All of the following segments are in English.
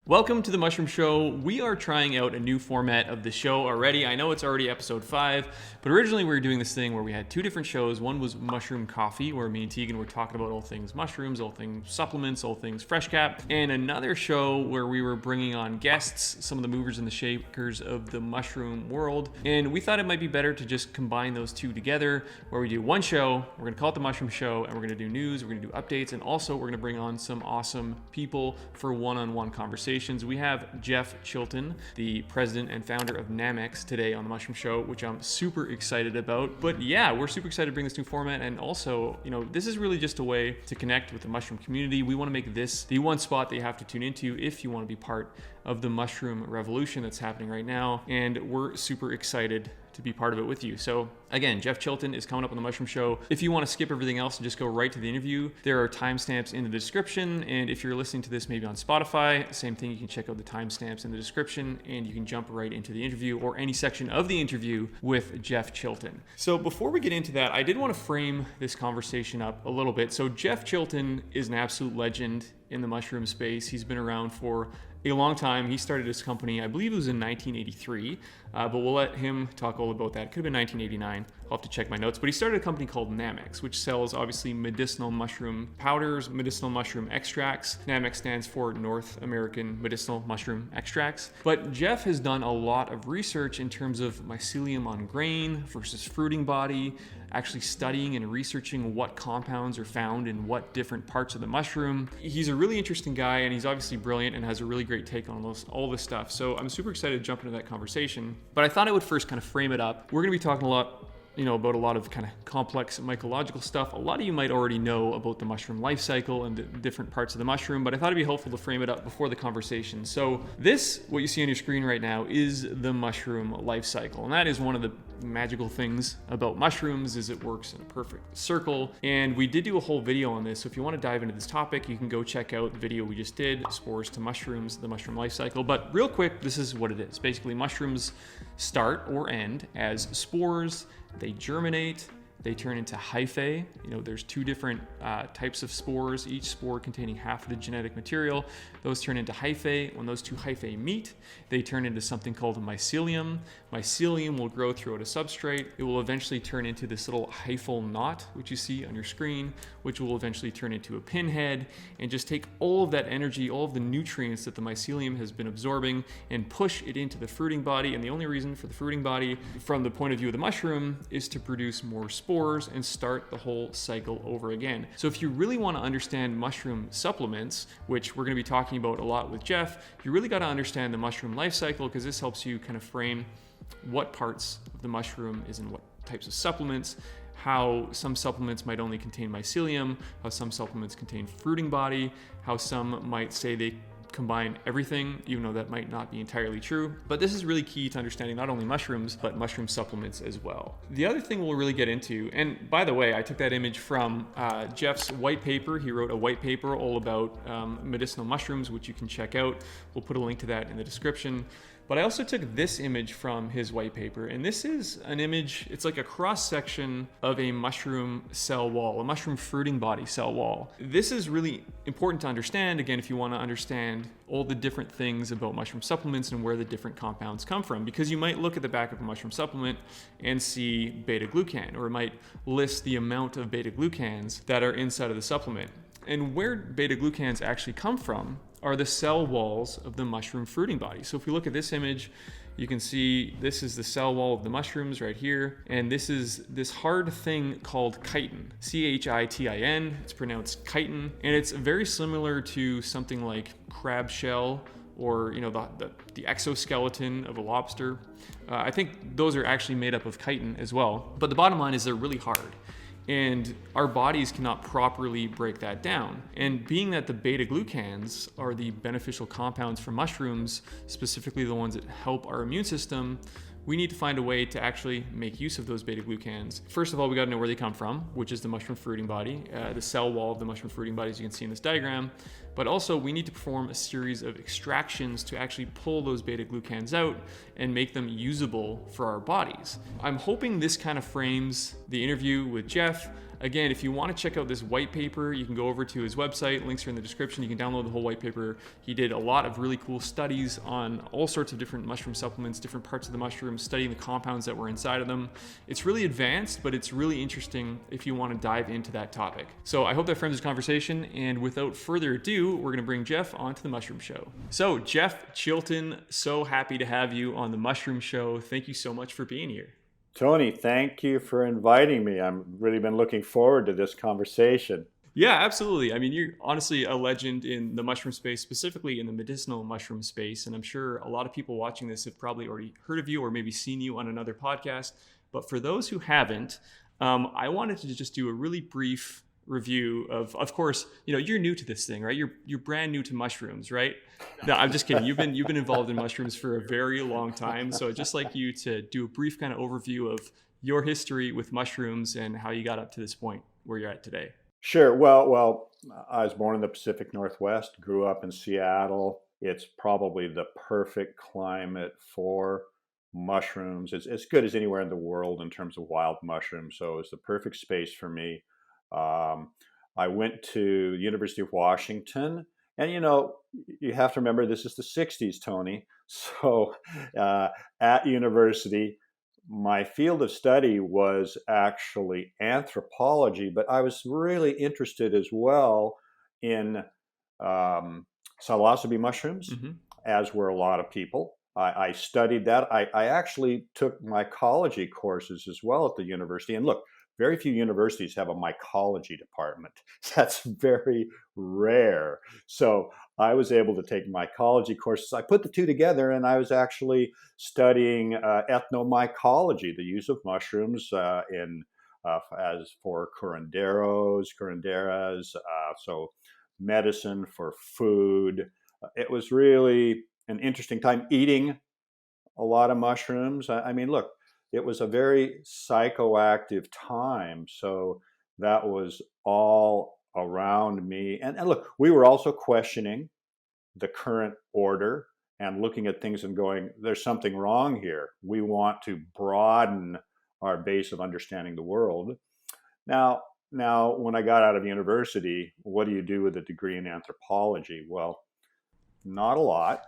Welcome to the Mushroom Show. We are trying out a new format of the show already. I know it's already episode 5, but originally we were doing this thing where we had two different shows. One was Mushroom Coffee, where me and Tegan were talking about all things mushrooms, all things supplements, all things fresh cap, and another show where we were bringing on guests, some of the movers and the shakers of the mushroom world. And we thought it might be better to just combine those two together, where we do one show, we're gonna call it the Mushroom Show, and we're gonna do news, we're gonna do updates, and also we're gonna bring on some awesome people for one-on-one conversations. We have Jeff Chilton, the president and founder of Nammex, today on the Mushroom Show, which I'm super excited about. But yeah, we're super excited to bring this new format, and also, this is really just a way to connect with the mushroom community. We want to make this the one spot that you have to tune into if you want to be part of the mushroom revolution that's happening right now, and we're super excited to be part of it with you. So again, Jeff Chilton is coming up on the Mushroom Show. If you want to skip everything else and just go right to the interview, there are timestamps in the description. And if you're listening to this maybe on Spotify, same thing, you can check out the timestamps in the description and you can jump right into the interview or any section of the interview with Jeff Chilton. So before we get into that, I did want to frame this conversation up a little bit. So Jeff Chilton is an absolute legend in the mushroom space. He's been around for a long time. He started his company, I believe it was in 1983, but we'll let him talk all about that. It could have been 1989. I'll have to check my notes. But he started a company called Nammex, which sells obviously medicinal mushroom powders, medicinal mushroom extracts. Nammex stands for North American Medicinal Mushroom Extracts. But Jeff has done a lot of research in terms of mycelium on grain versus fruiting body, actually studying and researching what compounds are found in what different parts of the mushroom. He's a really interesting guy, and he's obviously brilliant and has a really great take on all this stuff. So I'm super excited to jump into that conversation. But I thought I would first kind of frame it up. We're going to be talking a lot about a lot of kind of complex mycological stuff. A lot of you might already know about the mushroom life cycle and the different parts of the mushroom, but I thought it'd be helpful to frame it up before the conversation. So this, what you see on your screen right now, is the mushroom life cycle. And that is one of the magical things about mushrooms, is it works in a perfect circle. And we did do a whole video on this. So if you want to dive into this topic, you can go check out the video we just did, Spores to Mushrooms, the mushroom life cycle. But real quick, this is what it is. Basically, mushrooms start or end as spores. They germinate, they turn into hyphae. There's two different types of spores, each spore containing half of the genetic material. Those turn into hyphae. When those two hyphae meet, they turn into something called a mycelium. Mycelium will grow throughout a substrate. It will eventually turn into this little hyphal knot, which you see on your screen, which will eventually turn into a pinhead, and just take all of that energy, all of the nutrients that the mycelium has been absorbing, and push it into the fruiting body. And the only reason for the fruiting body, from the point of view of the mushroom, is to produce more spores and start the whole cycle over again. So if you really want to understand mushroom supplements, which we're going to be talking about a lot with Jeff, you really got to understand the mushroom life cycle, because this helps you kind of frame what parts of the mushroom is in what types of supplements, how some supplements might only contain mycelium, how some supplements contain fruiting body, how some might say they combine everything, even though that might not be entirely true. But this is really key to understanding not only mushrooms, but mushroom supplements as well. The other thing we'll really get into, and by the way, I took that image from Jeff's white paper. He wrote a white paper all about medicinal mushrooms, which you can check out. We'll put a link to that in the description. But I also took this image from his white paper, and this is an image, it's like a cross-section of a mushroom cell wall, a mushroom fruiting body cell wall. This is really important to understand, again, if you want to understand all the different things about mushroom supplements and where the different compounds come from, because you might look at the back of a mushroom supplement and see beta-glucan, or it might list the amount of beta-glucans that are inside of the supplement. And where beta-glucans actually come from are the cell walls of the mushroom fruiting body. So if we look at this image, you can see this is the cell wall of the mushrooms right here. And this is this hard thing called chitin, C-H-I-T-I-N. It's pronounced chitin. And it's very similar to something like crab shell, or the exoskeleton of a lobster. I think those are actually made up of chitin as well. But the bottom line is they're really hard, and our bodies cannot properly break that down. And being that the beta-glucans are the beneficial compounds for mushrooms, specifically the ones that help our immune system, we need to find a way to actually make use of those beta-glucans. First of all, we got to know where they come from, which is the mushroom fruiting body, the cell wall of the mushroom fruiting body, as you can see in this diagram. But also, we need to perform a series of extractions to actually pull those beta-glucans out and make them usable for our bodies. I'm hoping this kind of frames the interview with Jeff. Again, if you want to check out this white paper, you can go over to his website. Links are in the description. You can download the whole white paper. He did a lot of really cool studies on all sorts of different mushroom supplements, different parts of the mushrooms, studying the compounds that were inside of them. It's really advanced, but it's really interesting if you want to dive into that topic. So I hope that frames this conversation. And without further ado, we're going to bring Jeff onto the Mushroom Show. So Jeff Chilton, so happy to have you on the Mushroom Show. Thank you so much for being here. Tony, thank you for inviting me. I've really been looking forward to this conversation. Yeah, absolutely. I mean, you're honestly a legend in the mushroom space, specifically in the medicinal mushroom space. And I'm sure a lot of people watching this have probably already heard of you or maybe seen you on another podcast. But for those who haven't, I wanted to just do a really brief review of course, you're new to this thing, right? You're brand new to mushrooms, right? No, I'm just kidding. You've been involved in mushrooms for a very long time. So I'd just like you to do a brief kind of overview of your history with mushrooms and how you got up to this point where you're at today. Sure. Well, I was born in the Pacific Northwest, grew up in Seattle. It's probably the perfect climate for mushrooms. It's as good as anywhere in the world in terms of wild mushrooms. So it's the perfect space for me. I went to the University of Washington, and you have to remember this is the 60s, Tony. So at university, my field of study was actually anthropology, but I was really interested as well in psilocybe mushrooms, Mm-hmm. as were a lot of people. I studied that. I actually took mycology courses as well at the university. And look, very few universities have a mycology department. That's very rare. So I was able to take mycology courses. I put the two together, and I was actually studying ethnomycology, the use of mushrooms as for curanderas, so medicine for food. It was really an interesting time eating a lot of mushrooms. I mean, look, it was a very psychoactive time. So that was all around me. And look, we were also questioning the current order and looking at things and going, there's something wrong here. We want to broaden our base of understanding the world. Now, when I got out of university, what do you do with a degree in anthropology? Well, not a lot.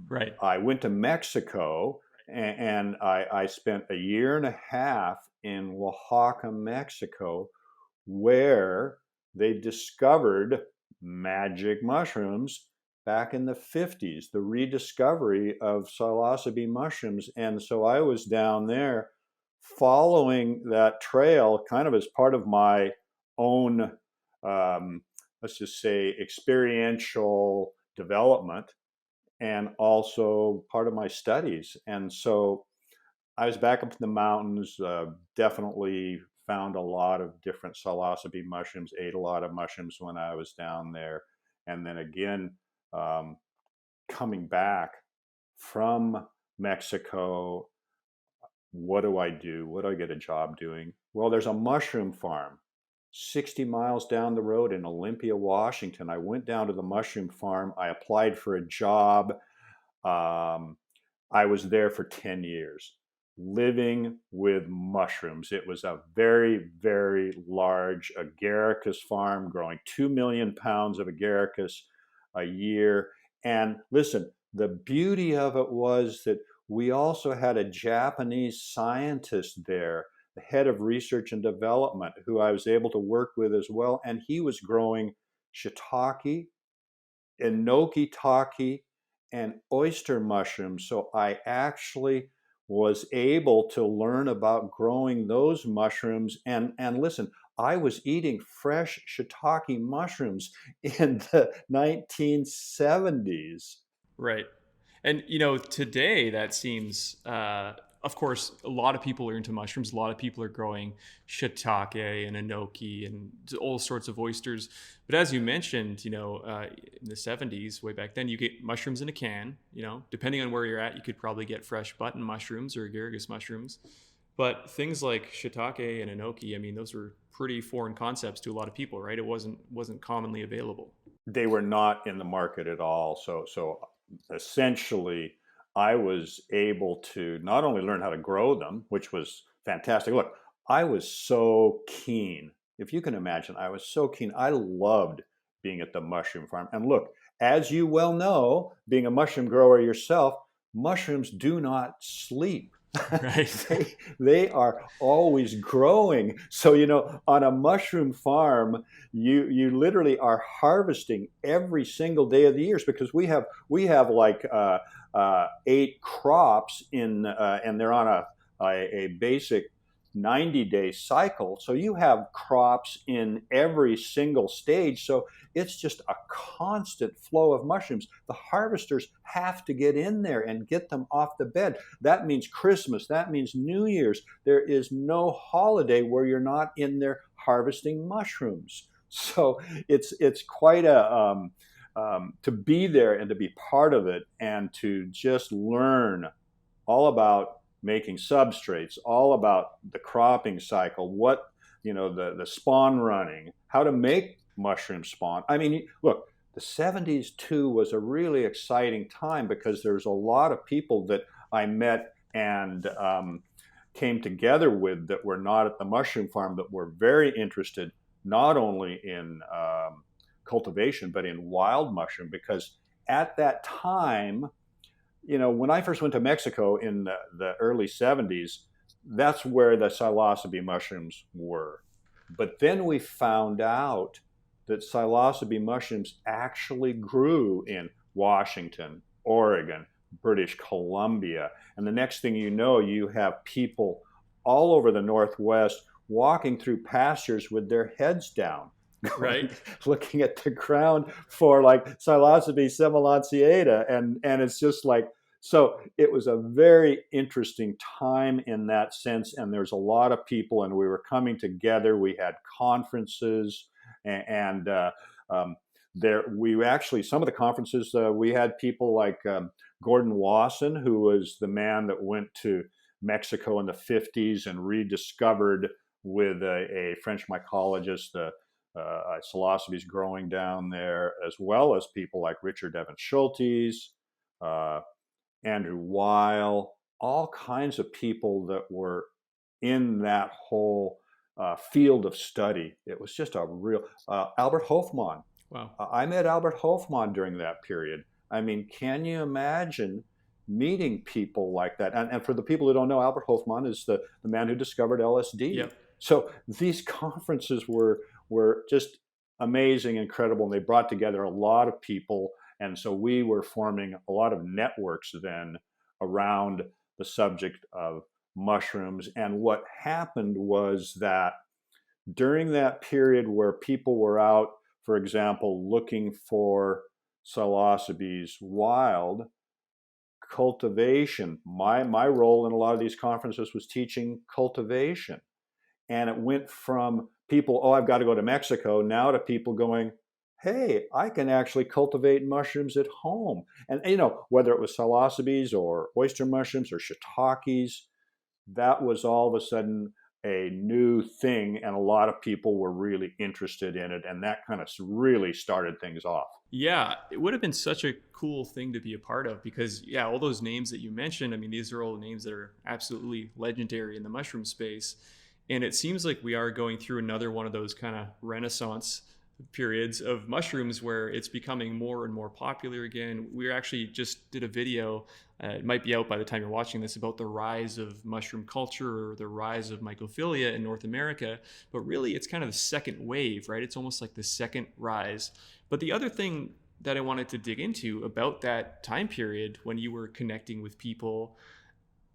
Right. I went to Mexico, and I spent a year and a half in Oaxaca, Mexico, where they discovered magic mushrooms back in the 50s, the rediscovery of psilocybe mushrooms. And so I was down there following that trail kind of as part of my own, let's just say, experiential development and also part of my studies. And so I was back up in the mountains, definitely found a lot of different psilocybe mushrooms, ate a lot of mushrooms when I was down there. And then again, coming back from Mexico, what do I do? What do I get a job doing? Well, there's a mushroom farm 60 miles down the road in Olympia, Washington. I went down to the mushroom farm. I applied for a job. I was there for 10 years, living with mushrooms. It was a very, very large agaricus farm, growing 2 million pounds of agaricus a year. And listen, the beauty of it was that we also had a Japanese scientist there, the head of research and development, who I was able to work with as well. And he was growing shiitake, enoki-take, and oyster mushrooms. So I actually was able to learn about growing those mushrooms. And listen, I was eating fresh shiitake mushrooms in the 1970s. Right. And today that seems, of course, a lot of people are into mushrooms. A lot of people are growing shiitake and enoki and all sorts of oysters. But as you mentioned, in the 70s, way back then, you get mushrooms in a can. Depending on where you're at, you could probably get fresh button mushrooms or agaricus mushrooms. But things like shiitake and enoki, I mean, those were pretty foreign concepts to a lot of people, right? It wasn't commonly available. They were not in the market at all. So essentially, I was able to not only learn how to grow them, which was fantastic. Look, I was so keen if you can imagine, I was so keen. I loved being at the mushroom farm. And look, as you well know, being a mushroom grower yourself, mushrooms do not sleep. Right. They are always growing. So, on a mushroom farm, you literally are harvesting every single day of the year, because we have like 8 crops and they're on a basic 90-day cycle. So you have crops in every single stage. So it's just a constant flow of mushrooms. The harvesters have to get in there and get them off the bed. That means Christmas. That means New Year's. There is no holiday where you're not in there harvesting mushrooms. So it's quite to be there and to be part of it and to just learn all about making substrates, all about the cropping cycle, the spawn running, how to make mushroom spawn. I mean, look, the 70s too was a really exciting time, because there's a lot of people that I met and came together with that were not at the mushroom farm, that were very interested not only in cultivation but in wild mushroom, because at that time, when I first went to Mexico in the early 70s, that's where the psilocybe mushrooms were. But then we found out that psilocybe mushrooms actually grew in Washington, Oregon, British Columbia. And the next thing you know, you have people all over the Northwest walking through pastures with their heads down, Right. looking at the ground for like Psilocybe semilanceata, and it's just like, so it was a very interesting time in that sense, and there's a lot of people, and we were coming together. We had conferences, and there we actually, some of the conferences, we had people like Gordon Wasson, who was the man that went to Mexico in the 50s and rediscovered with a French mycologist psilocybes growing down there, as well as people like Richard Evans Schultes, Andrew Weil, all kinds of people that were in that whole field of study. It was just a real Albert Hofmann. Wow. I met Albert Hofmann during that period. I mean, can you imagine meeting people like that? And for the people who don't know, Albert Hofmann is the man who discovered LSD. Yep. So these conferences were just amazing, incredible, and they brought together a lot of people. And so we were forming a lot of networks then around the subject of mushrooms. And what happened was that during that period where people were out, for example, looking for psilocybes wild, cultivation, my role in a lot of these conferences was teaching cultivation. And it went from people, oh, I've got to go to Mexico, now to people going, hey, I can actually cultivate mushrooms at home. And, whether it was psilocybes or oyster mushrooms or shiitakes, that was all of a sudden a new thing. And a lot of people were really interested in it. And that kind of really started things off. Yeah, it would have been such a cool thing to be a part of, because, yeah, all those names that you mentioned, I mean, these are all names that are absolutely legendary in the mushroom space. And it seems like we are going through another one of those kind of renaissance periods of mushrooms where it's becoming more and more popular again. We actually just did a video, it might be out by the time you're watching this, about the rise of mushroom culture or the rise of mycophilia in North America. But really, it's kind of the second wave, right? It's almost like the second rise. But the other thing that I wanted to dig into about that time period when you were connecting with people,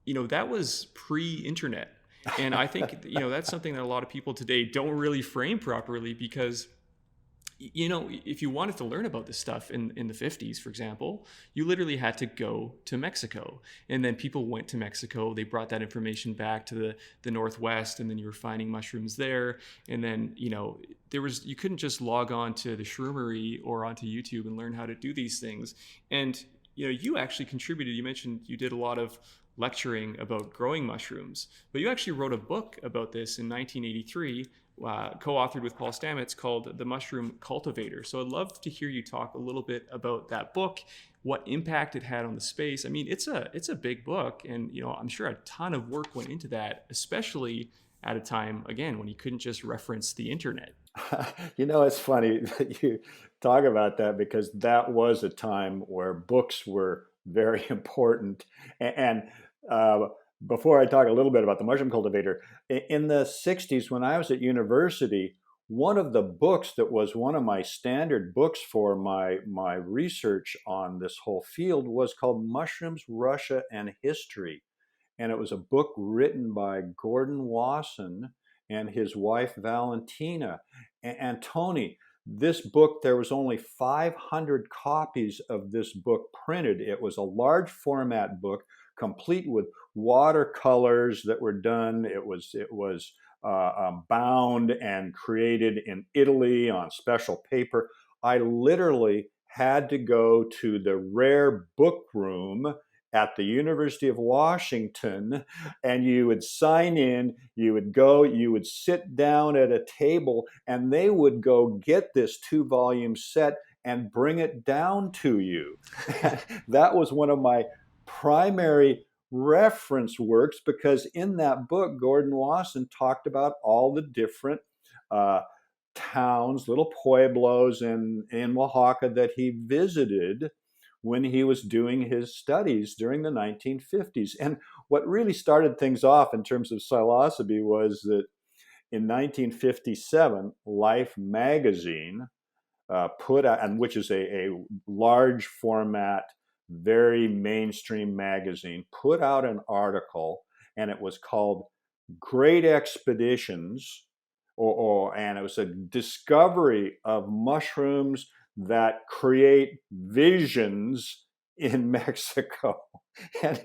that was pre-internet. And I think, that's something that a lot of people today don't really frame properly, because if you wanted to learn about this stuff in the 50s, for example, you literally had to go to Mexico. And then people went to Mexico. They brought that information back to the Northwest, and then you were finding mushrooms there. And then, you couldn't just log on to the Shroomery or onto YouTube and learn how to do these things. And, you actually contributed. You mentioned you did a lot of lecturing about growing mushrooms, but you actually wrote a book about this in 1983, co-authored with Paul Stamets, called The Mushroom Cultivator. So I'd love to hear you talk a little bit about that book, what impact it had on the space. I mean, it's a big book, and I'm sure a ton of work went into that, especially at a time, again, when he couldn't just reference the internet. It's funny that you talk about that, because that was a time where books were very important. And uh, before I talk a little bit about the mushroom cultivator, in the 60s, when I was at university, one of the books that was one of my standard books for my research on this whole field was called Mushrooms, Russia, and History. And it was a book written by Gordon Wasson and his wife Valentina. And Tony, this book, there was only 500 copies of this book printed. It was a large format book, complete with watercolors that were done. It was bound and created in Italy on special paper. I literally had to go to the rare book room at the University of Washington, and you would sign in, you would go, you would sit down at a table, and they would go get this 2-volume set and bring it down to you. That was one of my primary reference works, because in that book, Gordon Wasson talked about all the different uh, towns, little pueblos in Oaxaca that he visited when he was doing his studies during the 1950s. And what really started things off in terms of psilocybe was that in 1957, Life magazine put out, and which is a large format, very mainstream magazine, put out an article, and it was called Great Expeditions, and it was a discovery of mushrooms that create visions in Mexico. And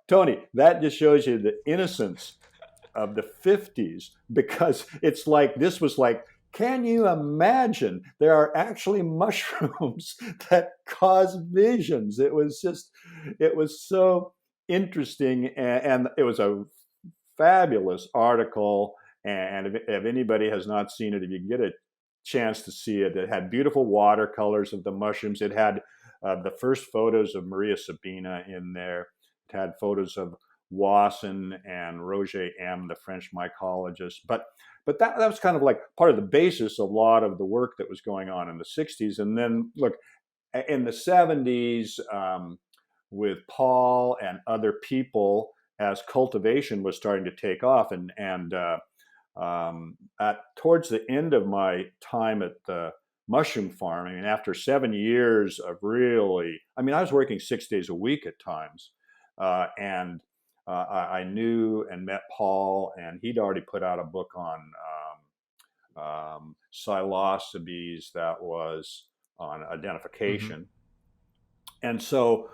Tony, that just shows you the innocence of the 50s, because it's like, this was like, can you imagine there are actually mushrooms that cause visions? It was so interesting, and it was a fabulous article. And if anybody has not seen it, if you get a chance to see it, it had beautiful watercolors of the mushrooms. It had the first photos of Maria Sabina in there. It had photos of Wasson and Roger M., the French mycologist. But that was kind of like part of the basis of a lot of the work that was going on in the 60s. And then, look, in the 70s, with Paul and other people, as cultivation was starting to take off, towards the end of my time at the mushroom farm, I mean, after 7 years of really, I mean, I was working 6 days a week at times, and I knew and met Paul, and he'd already put out a book on psilocybes that was on identification. Mm-hmm. And so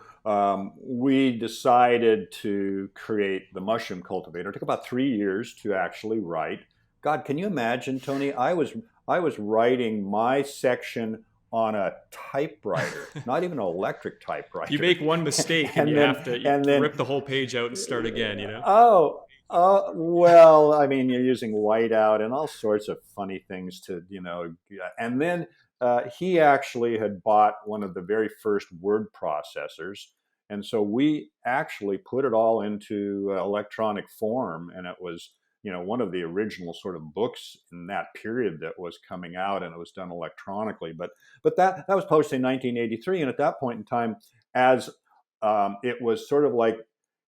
we decided to create the mushroom cultivator. It took about 3 years to actually write. God, can you imagine, Tony? I was writing my section on a typewriter, not even an electric typewriter. You make one mistake and you have to rip the whole page out and start again, Well, I mean, you're using whiteout and all sorts of funny things and then he actually had bought one of the very first word processors. And so we actually put it all into electronic form, and it was one of the original sort of books in that period that was coming out, and it was done electronically. But that was published in 1983, and at that point in time, as it was sort of like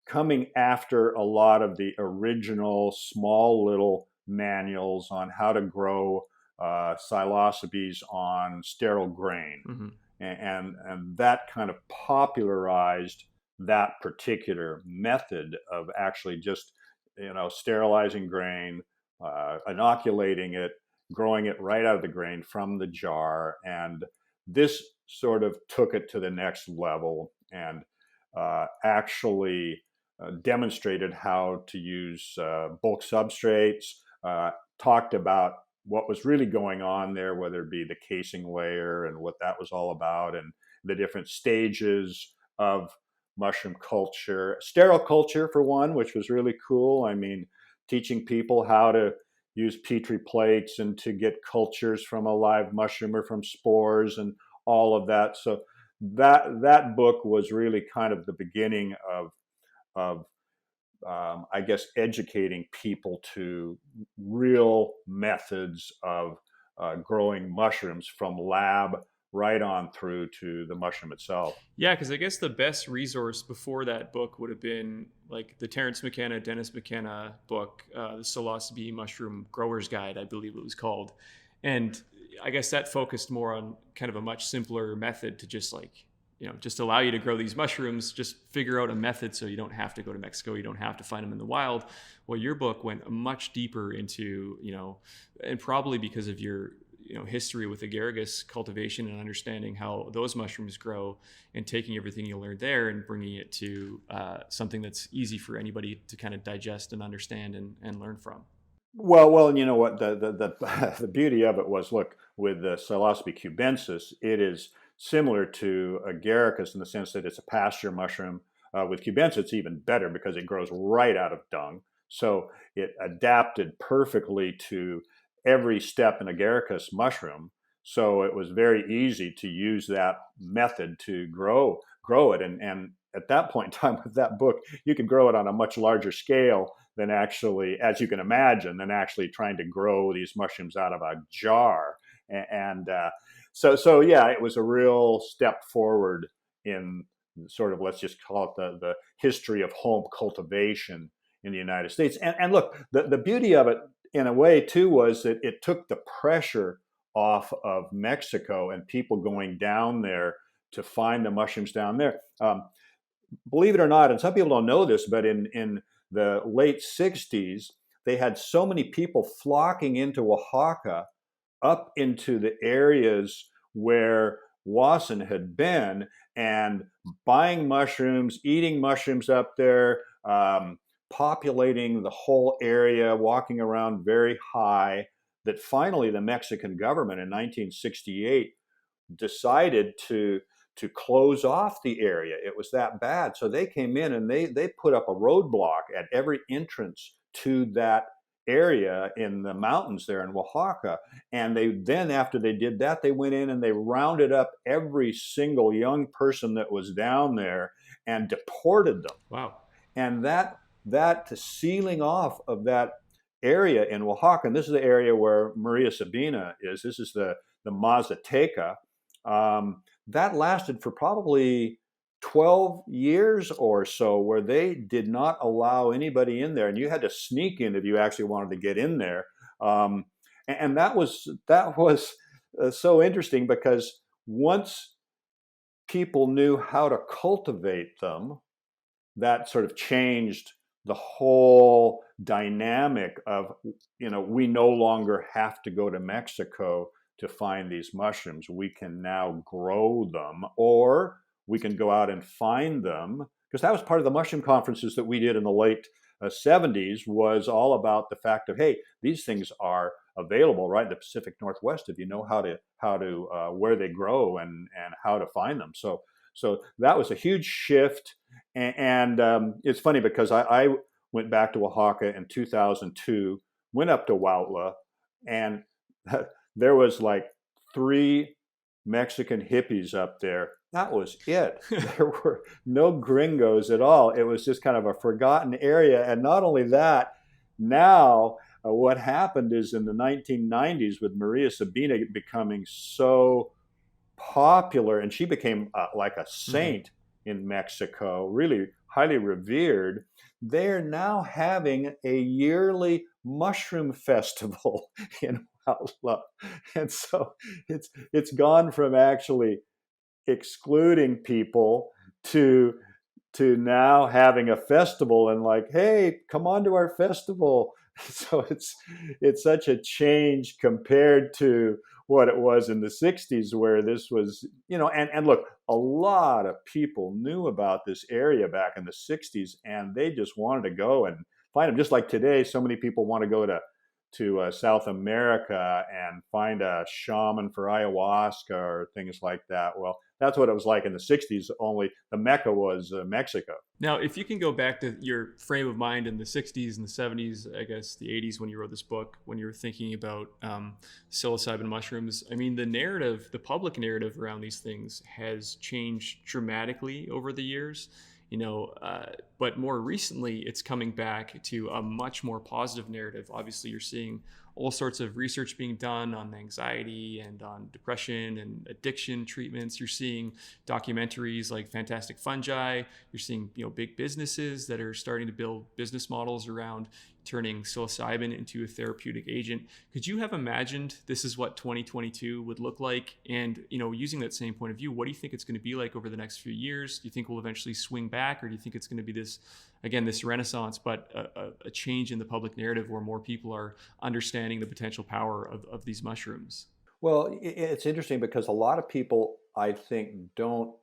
coming after a lot of the original small little manuals on how to grow psilocybes on sterile grain. Mm-hmm. And that kind of popularized that particular method of actually just sterilizing grain, inoculating it, growing it right out of the grain from the jar. And this sort of took it to the next level, and actually demonstrated how to use bulk substrates, talked about what was really going on there, whether it be the casing layer and what that was all about, and the different stages of mushroom culture, sterile culture for one, which was really cool. I mean, teaching people how to use Petri plates and to get cultures from a live mushroom or from spores and all of that. So that book was really kind of the beginning of I guess, educating people to real methods of growing mushrooms from lab right on through to the mushroom itself. Yeah, because I guess the best resource before that book would have been like the Terrence McKenna, Dennis McKenna book, the Psilocybe Mushroom Grower's Guide, I believe it was called. And I guess that focused more on kind of a much simpler method to just like, just allow you to grow these mushrooms, just figure out a method so you don't have to go to Mexico, you don't have to find them in the wild. Well, your book went much deeper into, and probably because of your history with agaricus cultivation and understanding how those mushrooms grow, and taking everything you learned there and bringing it to something that's easy for anybody to kind of digest and understand and learn from. Well, and you know what? The beauty of it was, look, with the Psilocybe cubensis, it is similar to agaricus in the sense that it's a pasture mushroom. With cubensis, it's even better because it grows right out of dung. So it adapted perfectly to every step in agaricus mushroom. So it was very easy to use that method to grow it. And at that point in time with that book, you could grow it on a much larger scale than actually, as you can imagine, than actually trying to grow these mushrooms out of a jar. And so yeah, it was a real step forward in sort of, let's just call it the history of home cultivation in the United States. And look, the beauty of it in a way too was that it took the pressure off of Mexico and people going down there to find the mushrooms down there. Believe it or not, and some people don't know this, but in the late 60s, they had so many people flocking into Oaxaca, up into the areas where Wasson had been, and buying mushrooms, eating mushrooms up there, populating the whole area, walking around very high, that finally the Mexican government in 1968 decided to close off the area. It was that bad. So they came in and they put up a roadblock at every entrance to that area in the mountains there in Oaxaca. And then after they did that, they went in and they rounded up every single young person that was down there and deported them. Wow. And that sealing off of that area in Oaxaca, and this is the area where Maria Sabina is. This is the Mazateca. That lasted for probably 12 years or so, where they did not allow anybody in there, and you had to sneak in if you actually wanted to get in there. And that was so interesting, because once people knew how to cultivate them, that sort of changed the whole dynamic of, we no longer have to go to Mexico to find these mushrooms. We can now grow them, or we can go out and find them. Because that was part of the mushroom conferences that we did in the late 70s, was all about the fact of, hey, these things are available right in the Pacific Northwest if you know how to where they grow and how to find them. So that was a huge shift. And it's funny because I went back to Oaxaca in 2002, went up to Huautla, and there was like 3 Mexican hippies up there. That was it. There were no gringos at all. It was just kind of a forgotten area. And not only that, now what happened is in the 1990s, with Maria Sabina becoming so popular, and she became like a saint in Mexico, really highly revered, they're now having a yearly mushroom festival in Huautla. And so it's gone from actually excluding people to now having a festival and like, hey, come on to our festival. So it's such a change compared to what it was in the 60s, where this was, and look, a lot of people knew about this area back in the 60s, and they just wanted to go and find them. Just like today, so many people want to go to South America and find a shaman for ayahuasca or things like that. Well, that's what it was like in the 60s, only the Mecca was Mexico. Now, if you can go back to your frame of mind in the 60s and the 70s, I guess the 80s when you wrote this book, when you were thinking about psilocybin mushrooms, I mean, the public narrative around these things has changed dramatically over the years. But more recently, it's coming back to a much more positive narrative. Obviously, you're seeing all sorts of research being done on anxiety and on depression and addiction treatments. You're seeing documentaries like Fantastic Fungi. You're seeing, big businesses that are starting to build business models around turning psilocybin into a therapeutic agent. Could you have imagined this is what 2022 would look like? And, using that same point of view, what do you think it's going to be like over the next few years? Do you think we'll eventually swing back, or do you think it's going to be this renaissance, but a change in the public narrative where more people are understanding the potential power of these mushrooms? Well, it's interesting because a lot of people, I think, don't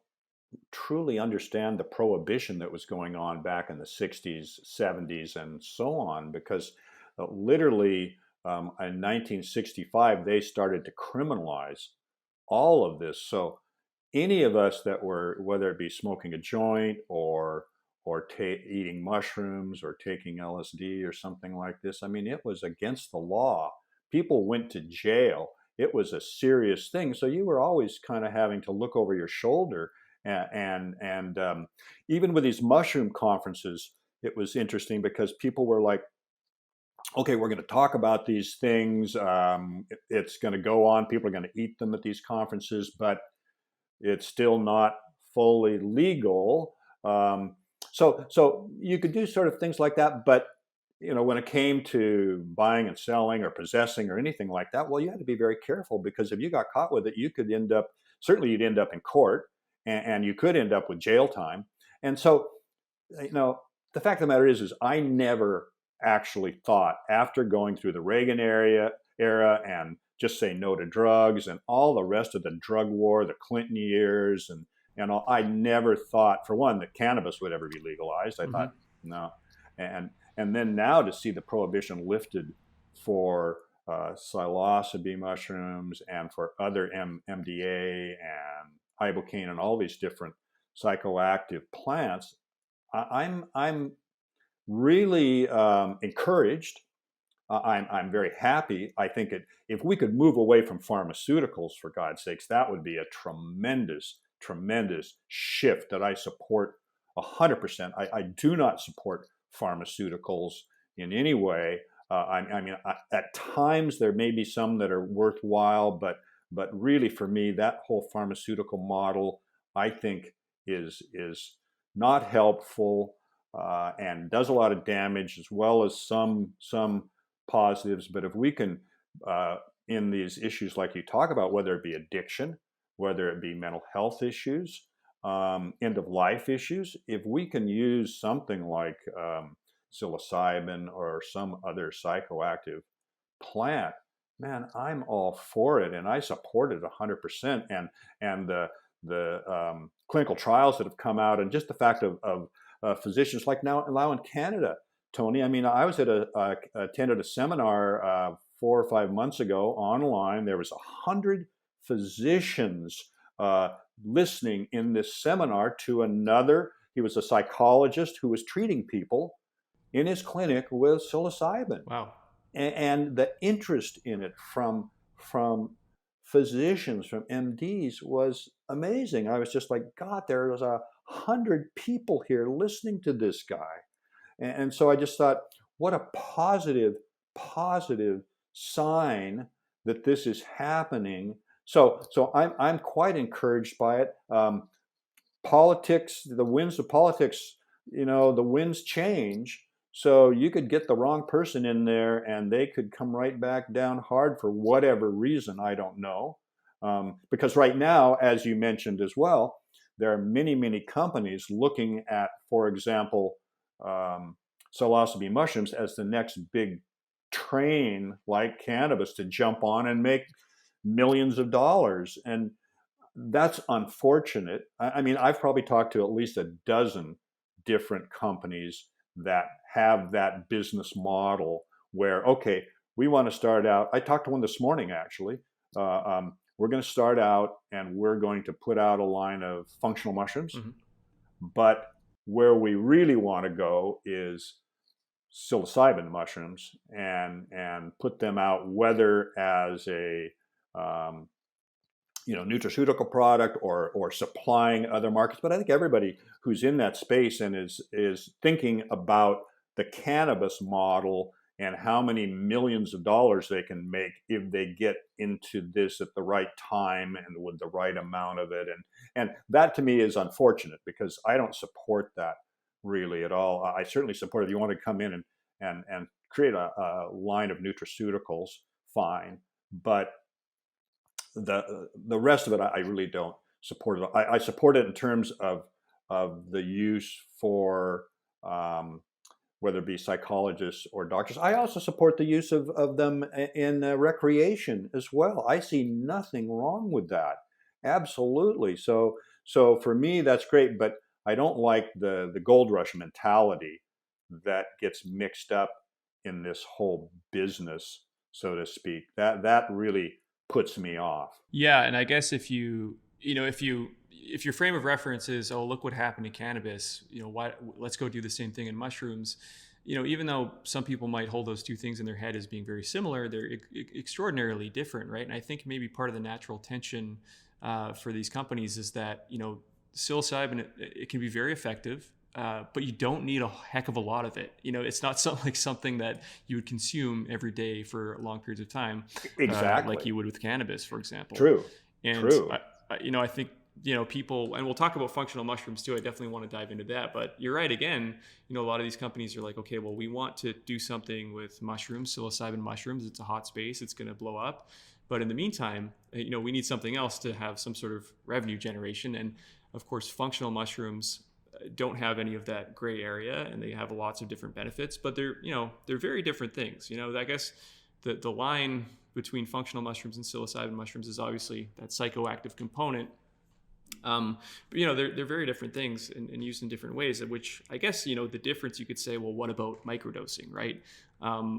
truly understand the prohibition that was going on back in the 60s, 70s, and so on, because literally in 1965, they started to criminalize all of this. So any of us that were, whether it be smoking a joint or eating mushrooms or taking LSD or something like this, I mean, it was against the law. People went to jail. It was a serious thing. So you were always kind of having to look over your shoulder. And even with these mushroom conferences, it was interesting because people were like, okay, we're going to talk about these things. It's going to go on. People are going to eat them at these conferences, but it's still not fully legal. So you could do sort of things like that. But when it came to buying and selling or possessing or anything like that, well, you had to be very careful, because if you got caught with it, you could you'd end up in court, and you could end up with jail time. And so, the fact of the matter is I never actually thought, after going through the Reagan era and just say no to drugs and all the rest of the drug war, the Clinton years, and all, I never thought, for one, that cannabis would ever be legalized. I thought, no. And then now to see the prohibition lifted for psilocybe mushrooms and for other MDA and ibogaine and all these different psychoactive plants, I'm really encouraged. I'm very happy. I think if we could move away from pharmaceuticals, for God's sakes, that would be a tremendous, tremendous shift that I support 100%. I do not support pharmaceuticals in any way. At times there may be some that are worthwhile, but really for me, that whole pharmaceutical model, I think, is not helpful, and does a lot of damage, as well as some positives. But if we can, in these issues like you talk about, whether it be addiction, whether it be mental health issues, end of life issues, if we can use something like psilocybin or some other psychoactive plant, man, I'm all for it, and I support it 100%. And the clinical trials that have come out, and just the fact of physicians like now in Canada, Tony. I mean, I was attended a seminar 4 or 5 months ago online. There was 100 physicians listening in this seminar to another. He was a psychologist who was treating people in his clinic with psilocybin. Wow. And the interest in it from physicians, from MDs, was amazing. I was just like, God, there was 100 people here listening to this guy. And so I just thought, what a positive sign that this is happening. So I'm quite encouraged by it. Politics, the winds of politics, the winds change. So you could get the wrong person in there, and they could come right back down hard for whatever reason. I don't know. Because right now, as you mentioned as well, there are many companies looking at, for example, psilocybe mushrooms as the next big train, like cannabis, to jump on and make millions of dollars. And that's unfortunate. I mean, I've probably talked to at least a dozen different companies that have that business model where, okay, we want to start out. I talked to one this morning, actually. We're going to start out and we're going to put out a line of functional mushrooms. But where we really want to go is psilocybin mushrooms, and put them out, whether as a nutraceutical product or supplying other markets. But I think everybody who's in that space and is thinking about the cannabis model and how many millions of dollars they can make if they get into this at the right time and with the right amount of it. And that to me is unfortunate because I don't support that really at all. I certainly support if you want to come in and create a line of nutraceuticals, fine. But the rest of it, I really don't support it. I support it in terms of the use for whether it be psychologists or doctors. I also support the use of them in recreation as well. I see nothing wrong with that. Absolutely. So for me, that's great. But I don't like the gold rush mentality that gets mixed up in this whole business, so to speak. That really puts me off. Yeah, and I guess if if your frame of reference is, oh, look what happened to cannabis, why let's go do the same thing in mushrooms. Even though some people might hold those two things in their head as being very similar, they're extraordinarily different, right? And I think maybe part of the natural tension for these companies is that psilocybin, it can be very effective. But you don't need a heck of a lot of it. It's not something that you would consume every day for long periods of time, Exactly. like you would with cannabis, for example. True. And True. I think people, and we'll talk about functional mushrooms too. I definitely want to dive into that. But you're right. Again, a lot of these companies are like, okay, well, we want to do something with mushrooms, psilocybin mushrooms. It's a hot space. It's going to blow up. But in the meantime, we need something else to have some sort of revenue generation. And of course, functional mushrooms don't have any of that gray area, and they have lots of different benefits, but they're very different things. I guess the line between functional mushrooms and psilocybin mushrooms is obviously that psychoactive component. But they're very different things and used in different ways, which I guess, the difference you could say, well, what about microdosing, right?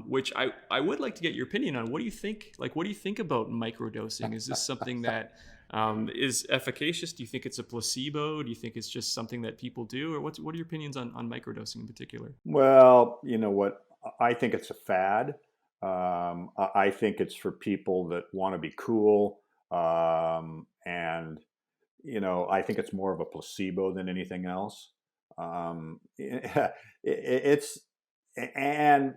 Which I would like to get your opinion on. What do you think? What do you think about microdosing? Is this something that is efficacious? Do you think it's a placebo? Do you think it's just something that people do? Or what are your opinions on microdosing in particular? Well, you know what? I think it's a fad. I think it's for people that want to be cool. And, I think it's more of a placebo than anything else. It's, and,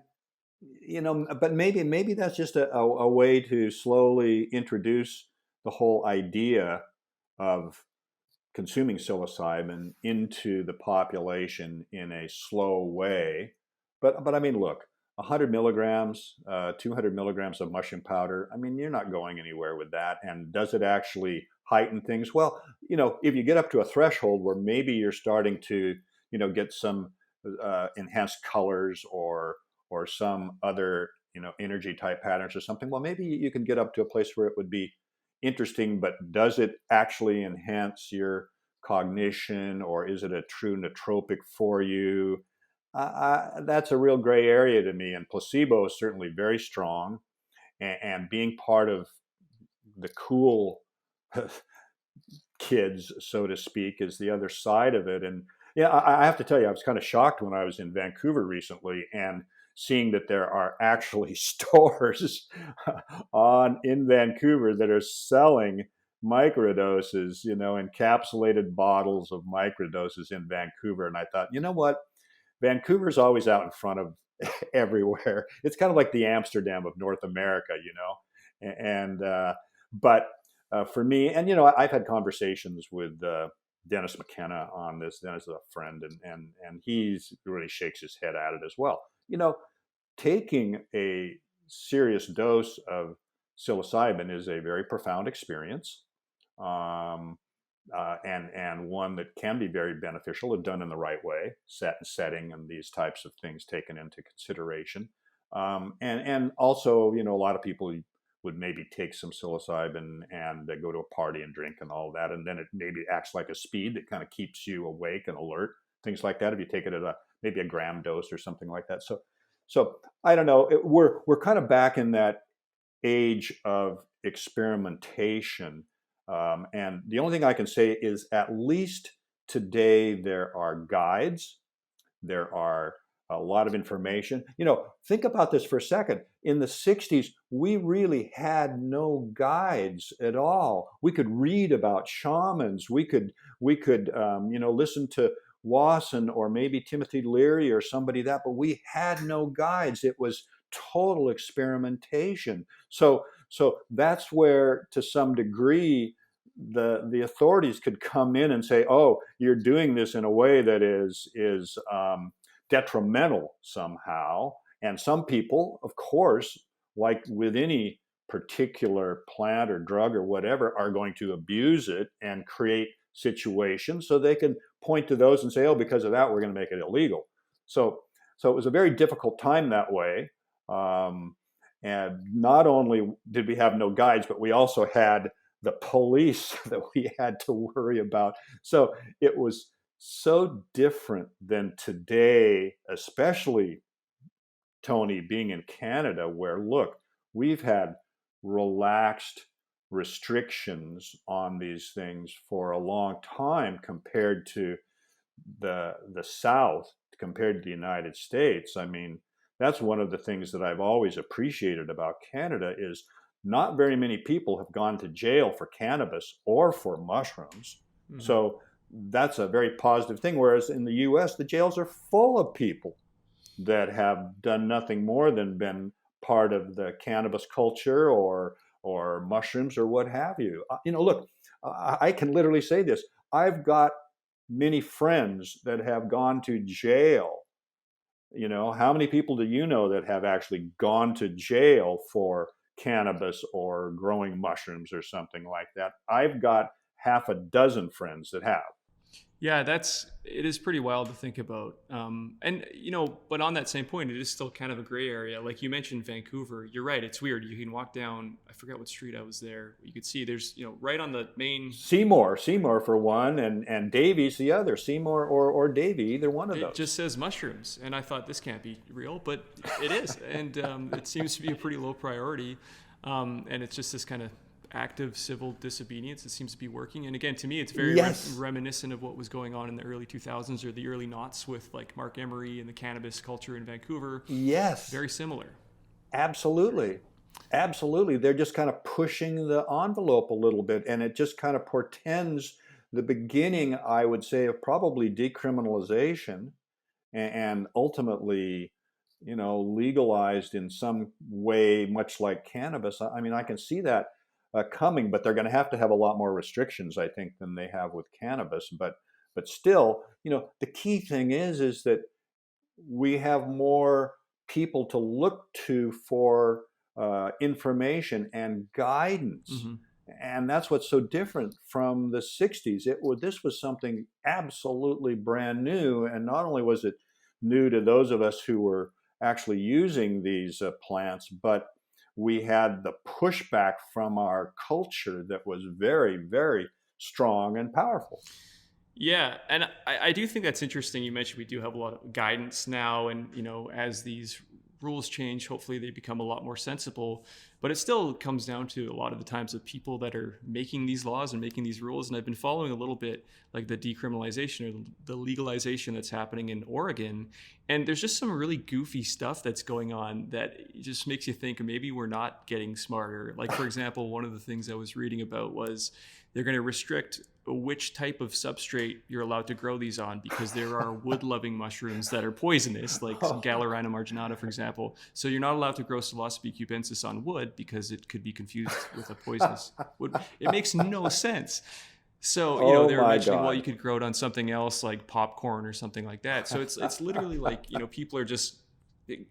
but maybe that's just a way to slowly introduce the whole idea of consuming psilocybin into the population in a slow way. But I mean, look, 100 milligrams, 200 milligrams of mushroom powder. I mean, you're not going anywhere with that. And does it actually heighten things? Well, if you get up to a threshold where maybe you're starting to, get some enhanced colors or some other, energy type patterns or something, well, maybe you can get up to a place where it would be interesting, but does it actually enhance your cognition, or is it a true nootropic for you? That's a real gray area to me. And placebo is certainly very strong, and being part of the cool kids, so to speak, is the other side of it. And yeah, I have to tell you, I was kind of shocked when I was in Vancouver recently and seeing that there are actually stores in Vancouver that are selling microdoses, encapsulated bottles of microdoses in Vancouver. And I thought, you know what? Vancouver's always out in front of everywhere. It's kind of like the Amsterdam of North America, And but for me, and I've had conversations with Dennis McKenna on this. Dennis is a friend, and he's really shakes his head at it as well. Taking a serious dose of psilocybin is a very profound experience, and one that can be very beneficial if done in the right way, setting, and these types of things taken into consideration. And also, a lot of people would maybe take some psilocybin and go to a party and drink and all that, and then it maybe acts like a speed that kind of keeps you awake and alert, things like that. If you take it at maybe a gram dose or something like that. So I don't know. We're kind of back in that age of experimentation, and the only thing I can say is, at least today, there are guides, there are a lot of information. You know, think about this for a second. In the 60s, we really had no guides at all. We could read about shamans. We could listen to Wasson or maybe Timothy Leary or somebody that, but we had no guides. It was total experimentation. So that's where, to some degree, the authorities could come in and say, "Oh, you're doing this in a way that is detrimental somehow." And some people, of course, like with any particular plant or drug or whatever, are going to abuse it and create situations so they can point to those and say, "Oh, because of that, we're going to make it illegal." So it was a very difficult time that way. Um, and not only did we have no guides, but we also had the police that we had to worry about. So it was so different than today, especially, Tony, being in Canada, where, look, we've had relaxed restrictions on these things for a long time compared to the South, compared to the United States. I mean, that's one of the things that I've always appreciated about Canada is not very many people have gone to jail for cannabis or for mushrooms. Mm-hmm. So that's a very positive thing. Whereas in the US, the jails are full of people that have done nothing more than been part of the cannabis culture or mushrooms or what have you. Look, I can literally say this. I've got many friends that have gone to jail. How many people do you know that have actually gone to jail for cannabis or growing mushrooms or something like that? I've got half a dozen friends that have. Yeah, it is pretty wild to think about. And but on that same point, it is still kind of a gray area. Like you mentioned Vancouver, you're right. It's weird. You can walk down, I forget what street I was there. You could see there's, right on the main. Seymour for one, and Davies the other. Seymour or Davie, either one of It those. just says mushrooms, and I thought this can't be real, but it is, and it seems to be a pretty low priority, and it's just this kind of active civil disobedience that seems to be working. And again, to me, it's very Yes. reminiscent of what was going on in the early 2000s or the early noughts with like Mark Emery and the cannabis culture in Vancouver. Yes. Very similar. Absolutely. Absolutely. They're just kind of pushing the envelope a little bit, and it just kind of portends the beginning, I would say, of probably decriminalization and ultimately, legalized in some way, much like cannabis. I mean, I can see that coming, but they're going to have a lot more restrictions, I think, than they have with cannabis. But still, the key thing is that we have more people to look to for information and guidance. Mm-hmm. And that's what's so different from the 60s. This was something absolutely brand new. And not only was it new to those of us who were actually using these plants, but we had the pushback from our culture that was very, very strong and powerful. Yeah, and I do think that's interesting. You mentioned we do have a lot of guidance now, and as these rules change, hopefully they become a lot more sensible. But it still comes down to a lot of the times of people that are making these laws and making these rules. And I've been following a little bit like the decriminalization or the legalization that's happening in Oregon. And there's just some really goofy stuff that's going on that just makes you think maybe we're not getting smarter. Like, for example, one of the things I was reading about was they're going to restrict which type of substrate you're allowed to grow these on because there are wood-loving mushrooms that are poisonous, like Galerina marginata, for example. So you're not allowed to grow Psilocybe cubensis on wood because it could be confused with a poisonous wood. It makes no sense. So, Oh they were my mentioning, well, God. you could grow it on something else like popcorn or something like that. So it's literally like, people are just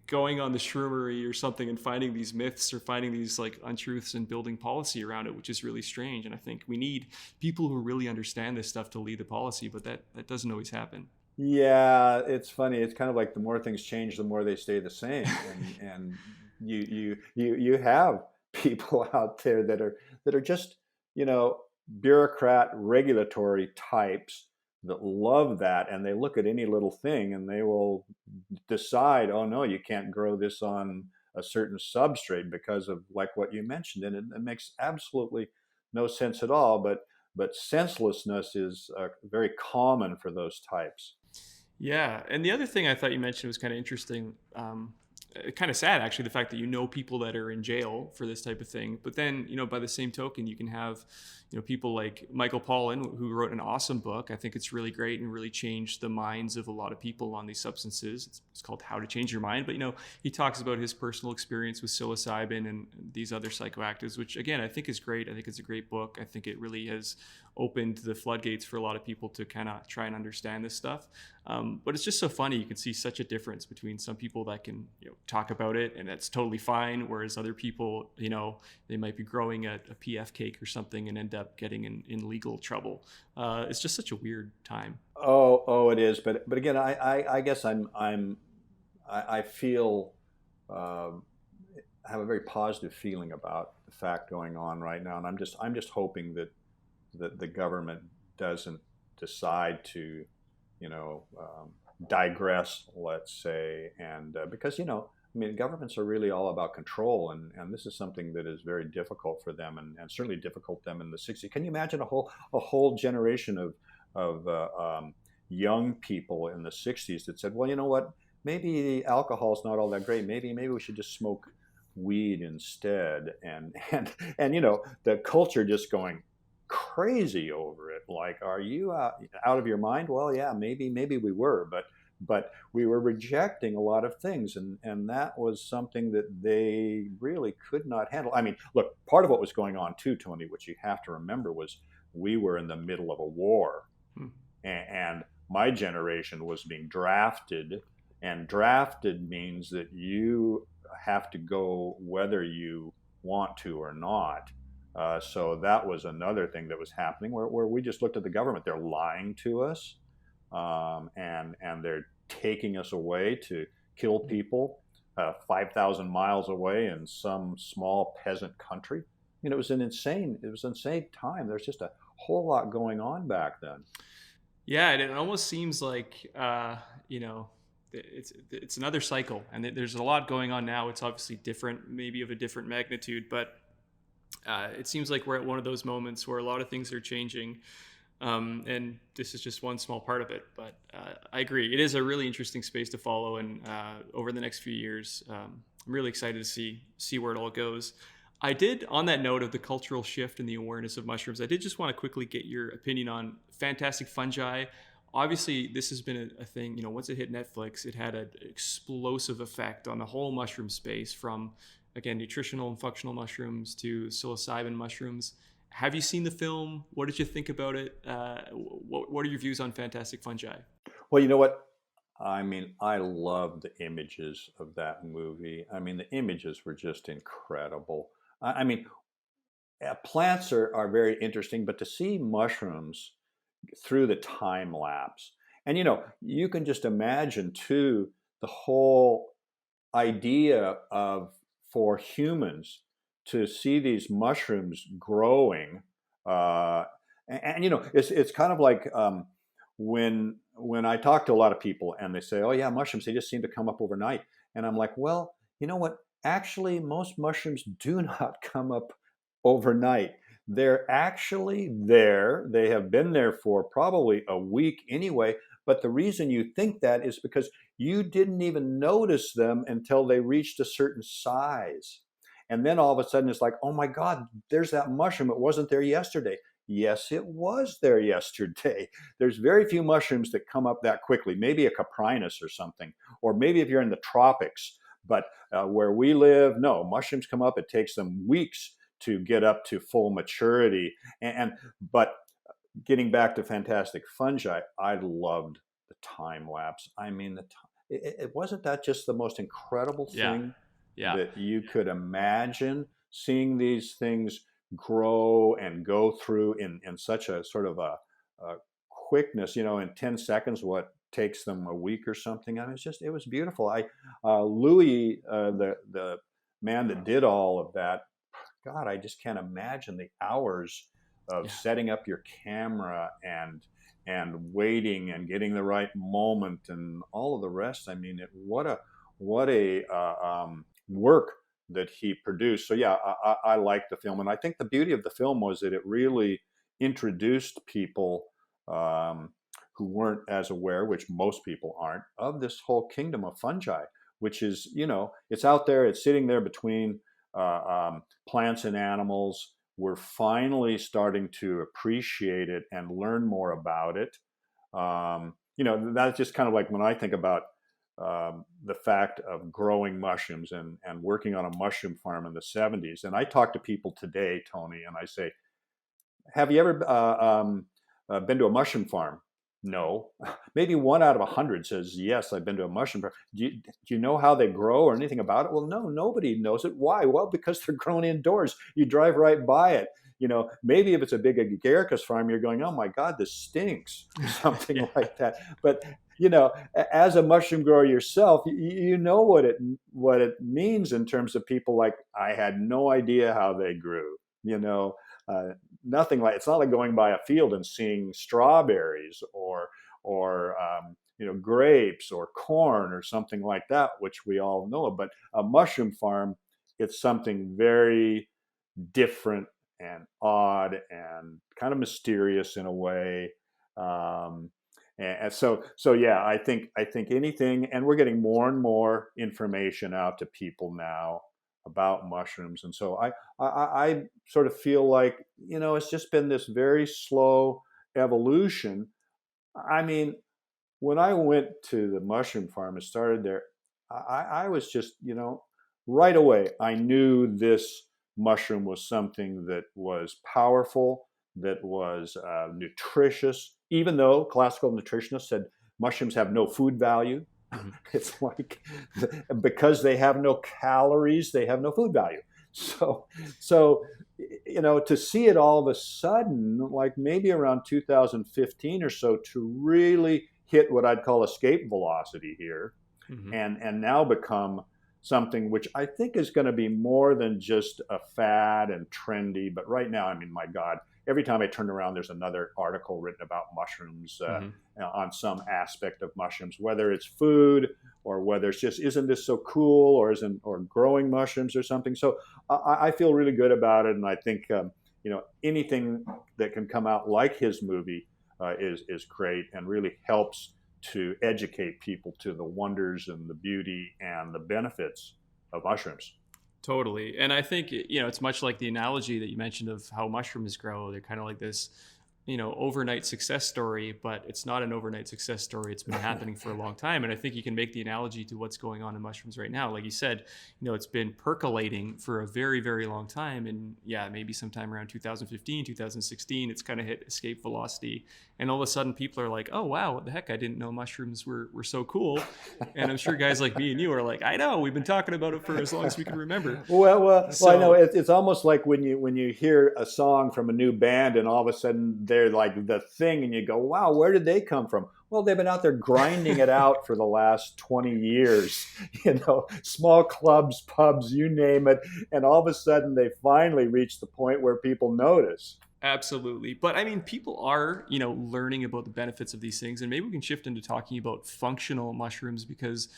going on the shroomery or something and finding these myths or finding these like untruths and building policy around it, which is really strange. And I think we need people who really understand this stuff to lead the policy, but that doesn't always happen. Yeah, it's funny. It's kind of like the more things change, the more they stay the same. And you have people out there that are just, bureaucrat regulatory types that love that, and they look at any little thing and they will decide, oh no, you can't grow this on a certain substrate because of, like, what you mentioned. And it makes absolutely no sense at all. But senselessness is very common for those types. Yeah, and the other thing I thought you mentioned was kind of interesting, kind of sad actually, the fact that you know people that are in jail for this type of thing. But then, by the same token, you can have, people like Michael Pollan, who wrote an awesome book. I think it's really great and really changed the minds of a lot of people on these substances. It's called How to Change Your Mind. But he talks about his personal experience with psilocybin and these other psychoactives, which again I think is great. I think it's a great book. I think it really has opened the floodgates for a lot of people to kind of try and understand this stuff. But it's just so funny. You can see such a difference between some people that can talk about it and that's totally fine, whereas other people, they might be growing a PF cake or something and end up getting in legal trouble. It's just such a weird time. Oh, it is. But again, I guess I feel I have a very positive feeling about the fact going on right now, and I'm just hoping that the government doesn't decide to, you know, digress, let's say, and because I mean, governments are really all about control, and this is something that is very difficult for them, and certainly difficult them in the '60s. Can you imagine a whole generation of young people in the '60s that said, well, you know what, maybe alcohol's not all that great. Maybe we should just smoke weed instead, and the culture just going crazy over it. Like, are you out of your mind? Well, yeah, maybe we were, but we were rejecting a lot of things, and that was something that they really could not handle. I mean, look, part of what was going on too, Tony, which you have to remember, was we were in the middle of a war, Hmm. and my generation was being drafted, and drafted means that you have to go whether you want to or not. So that was another thing that was happening, where we just looked at the government. They're lying to us, and they're taking us away to kill people 5,000 miles away in some small peasant country. I mean, it was an insane time. There's just a whole lot going on back then. Yeah, and it almost seems like it's another cycle, and there's a lot going on now. It's obviously different, maybe of a different magnitude, but it seems like we're at one of those moments where a lot of things are changing, and this is just one small part of it. But I agree, it is a really interesting space to follow, and over the next few years, I'm really excited to see where it all goes. I did, on that note of the cultural shift and the awareness of mushrooms, I did just want to quickly get your opinion on Fantastic Fungi. Obviously, this has been a thing, once it hit Netflix, it had an explosive effect on the whole mushroom space, from, again, nutritional and functional mushrooms to psilocybin mushrooms. Have you seen the film? What did you think about it? What are your views on Fantastic Fungi? Well, you know what? I mean, I love the images of that movie. I mean, the images were just incredible. I mean, plants are very interesting, but to see mushrooms through the time lapse, and you can just imagine too the whole idea of, for humans to see these mushrooms growing, uh, and it's kind of like, when I talk to a lot of people and they say, oh yeah, mushrooms, they just seem to come up overnight, and I'm like, well, you know what, actually most mushrooms do not come up overnight. They're actually there. They have been there for probably a week anyway. But the reason you think that is because you didn't even notice them until they reached a certain size. And then all of a sudden it's like, oh my God, there's that mushroom. It wasn't there yesterday. Yes, it was there yesterday. There's very few mushrooms that come up that quickly. Maybe a caprinus or something, or maybe if you're in the tropics. But where we live, no, mushrooms come up. It takes them weeks to get up to full maturity. But getting back to Fantastic Fungi, I loved the time lapse. I mean, it wasn't that just the most incredible Yeah, thing yeah, that you could imagine, seeing these things grow and go through in such a sort of a quickness, in 10 seconds, what takes them a week or something. I mean, it was beautiful. Louis, the man that did all of that, God, I just can't imagine the hours of yeah. setting up your camera and waiting and getting the right moment and all of the rest. I mean, what a work that he produced. So yeah, I like the film, and I think the beauty of the film was that it really introduced people, um, who weren't as aware, which most people aren't, of this whole kingdom of fungi, which is, it's out there, it's sitting there between plants and animals. We're finally starting to appreciate it and learn more about it. That's just kind of like when I think about the fact of growing mushrooms and working on a mushroom farm in the 70s. And I talk to people today, Tony, and I say, have you ever been to a mushroom farm? No. Maybe 1 out of 100 says, yes, I've been to a mushroom farm. Do you know how they grow or anything about it? Well, no, nobody knows it. Why? Well, because they're grown indoors. You drive right by it. Maybe if it's a big agaricus farm, you're going, oh my God, this stinks, something Yeah. like that. But as a mushroom grower yourself, you know what it means in terms of people like, I had no idea how they grew. Uh, Nothing like, it's not like going by a field and seeing strawberries or grapes or corn or something like that, which we all know. But a mushroom farm, it's something very different and odd and kind of mysterious in a way. And so yeah, I think anything, and we're getting more and more information out to people now about mushrooms, and so I sort of feel like it's just been this very slow evolution. I mean, when I went to the mushroom farm and started there, I was just, right away, I knew this mushroom was something that was powerful, that was nutritious, even though classical nutritionists said mushrooms have no food value. Mhm. It's like, because they have no calories, they have no food value. So to see it all of a sudden, like maybe around 2015 or so, to really hit what I'd call escape velocity here, Mhm. and now become something which I think is going to be more than just a fad and trendy. But right now, I mean, my God, every time I turn around, there's another article written about mushrooms, Mhm. on some aspect of mushrooms, whether it's food or whether it's just, isn't this so cool, or growing mushrooms or something. So I feel really good about it, and I think anything that can come out like his movie is great and really helps to educate people to the wonders and the beauty and the benefits of mushrooms. Totally. And I think, it's much like the analogy that you mentioned of how mushrooms grow. They're kind of like this, overnight success story, but it's not an overnight success story. It's been happening for a long time. And I think you can make the analogy to what's going on in mushrooms right now. Like you said, it's been percolating for a very, very long time. And yeah, maybe sometime around 2015, 2016, it's kind of hit escape velocity. And all of a sudden people are like, oh, wow, what the heck? I didn't know mushrooms were so cool. And I'm sure guys like me and you are like, I know, we've been talking about it for as long as we can remember. Well, I know So it's almost like when you hear a song from a new band and all of a sudden they're like the thing, and you go, "Wow, where did they come from?" Well, they've been out there grinding it out for the last 20 years, small clubs, pubs, you name it, and all of a sudden they finally reach the point where people notice. absolutely. But I mean, people are, learning about the benefits of these things. And maybe we can shift into talking about functional mushrooms, because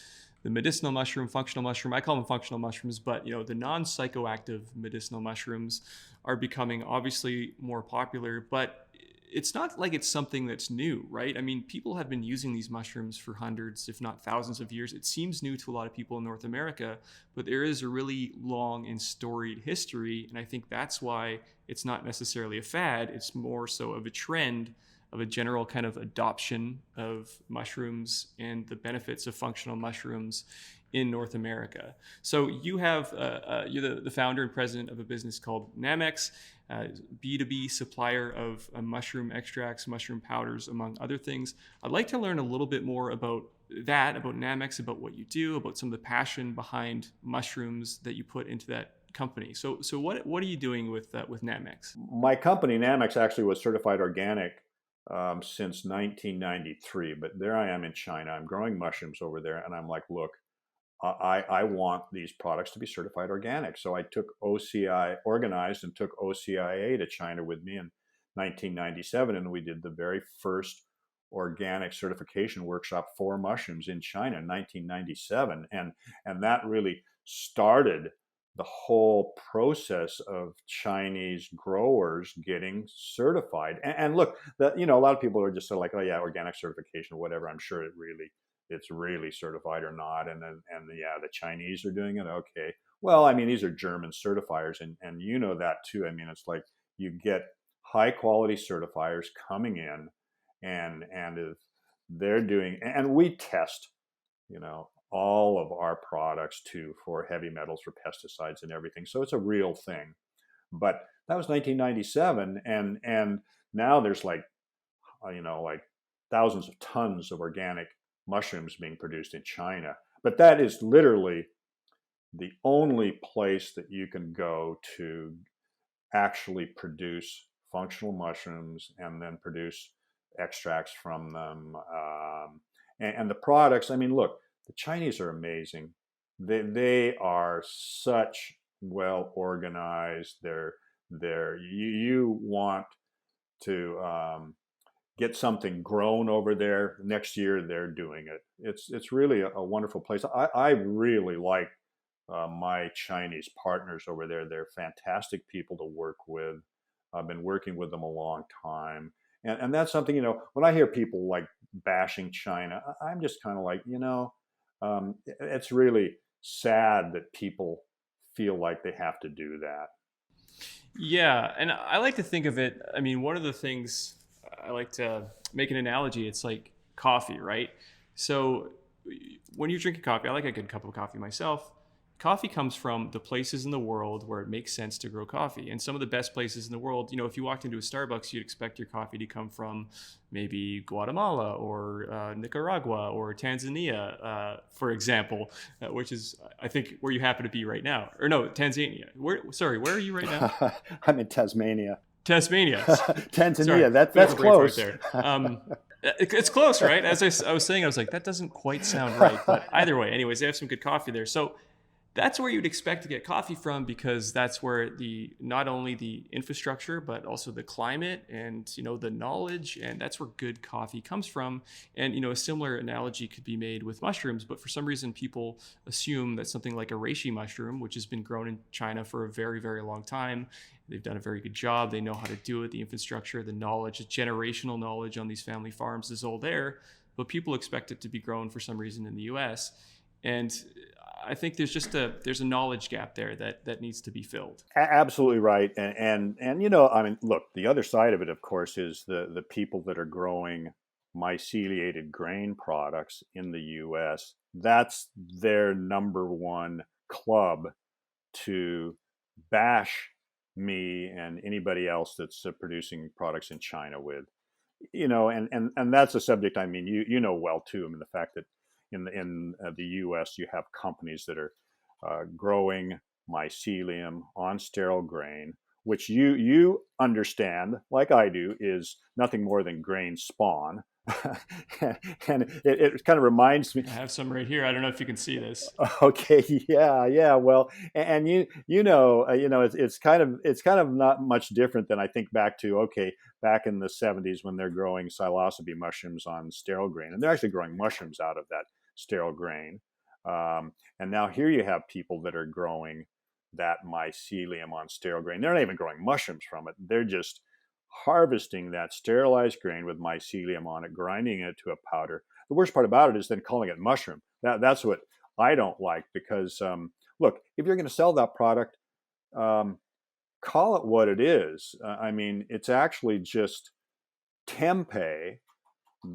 the medicinal mushroom, functional mushroom, I call them functional mushrooms, but, the non psychoactive medicinal mushrooms are becoming obviously more popular. But it's not like it's something that's new, right? I mean, people have been using these mushrooms for hundreds, if not thousands of years. It seems new to a lot of people in North America, but there is a really long and storied history. And I think that's why it's not necessarily a fad. It's more so of a trend, of a general kind of adoption of mushrooms and the benefits of functional mushrooms in North America. So you're the founder and president of a business called Nammex, B2B supplier of mushroom extracts, mushroom powders, among other things. I'd like to learn a little bit more about that, about Nammex, about what you do, about some of the passion behind mushrooms that you put into that company. So what are you doing with Nammex? My company, Nammex, actually was certified organic since 1993, but there I am in China. I'm growing mushrooms over there, and I'm like, look, I want these products to be certified organic. So I organized and took OCIA to China with me in 1997, and we did the very first organic certification workshop for mushrooms in China in 1997, and that really started the whole process of Chinese growers getting certified. And look, that, a lot of people are just sort of like, oh yeah, organic certification, whatever. I'm sure it's really certified or not. And yeah, the Chinese are doing it. Okay. Well, I mean, these are German certifiers, and that too. I mean, it's like you get high quality certifiers coming in, and if they're doing, and we test, all of our products too for heavy metals, for pesticides and everything. So it's a real thing. But that was 1997, and now there's like thousands of tons of organic mushrooms being produced in China. But that is literally the only place that you can go to actually produce functional mushrooms and then produce extracts from them. And the products, I mean, look, the Chinese are amazing. They are such well organized. You want to get something grown over there. Next year they're doing it. It's really a wonderful place. I really like my Chinese partners over there. They're fantastic people to work with. I've been working with them a long time. And that's something, when I hear people like bashing China, I'm just kind of like, it's really sad that people feel like they have to do that. Yeah, and I like to think of it. I mean, one of the things I like to make an analogy. It's like coffee, right? So when you're drinking coffee, I like a good cup of coffee myself. Coffee comes from the places in the world where it makes sense to grow coffee. And some of the best places in the world, if you walked into a Starbucks, you'd expect your coffee to come from maybe Guatemala or Nicaragua or Tanzania, for example, which is, I think, where you happen to be right now. Or no, Tanzania. Where are you right now? I'm in Tasmania. Tasmania. Tanzania, Sorry, that's close. Right there. It's close, right? As I was saying, I was like, that doesn't quite sound right. But either way, anyways, they have some good coffee there. So that's where you'd expect to get coffee from, because that's where not only the infrastructure, but also the climate and, the knowledge, and that's where good coffee comes from. And, a similar analogy could be made with mushrooms, but for some reason people assume that something like a reishi mushroom, which has been grown in China for a very, very long time, they've done a very good job. They know how to do it. The infrastructure, the knowledge, the generational knowledge on these family farms is all there, but people expect it to be grown for some reason in the US. And I think there's a knowledge gap there that needs to be filled. Absolutely right. And I mean, look, the other side of it, of course, is the people that are growing myceliated grain products in the US. That's their number one club to bash me and anybody else that's producing products in China with. And that's a subject, I mean, you know well too. I mean, the fact that in the U.S. you have companies that are growing mycelium on sterile grain, which you understand, like I do, is nothing more than grain spawn. And it kind of reminds me. I have some right here. I don't know if you can see this. Okay, yeah. Well, and it's kind of not much different than I think back to back in the 70s when they're growing psilocybe mushrooms on sterile grain, and they're actually growing mushrooms out of that sterile grain. And now here you have people that are growing that mycelium on sterile grain. They're not even growing mushrooms from it. They're just harvesting that sterilized grain with mycelium on it, grinding it to a powder. The worst part about it is then calling it mushroom. That's what I don't like, because look, if you're going to sell that product, call it what it is. I mean, it's actually just tempeh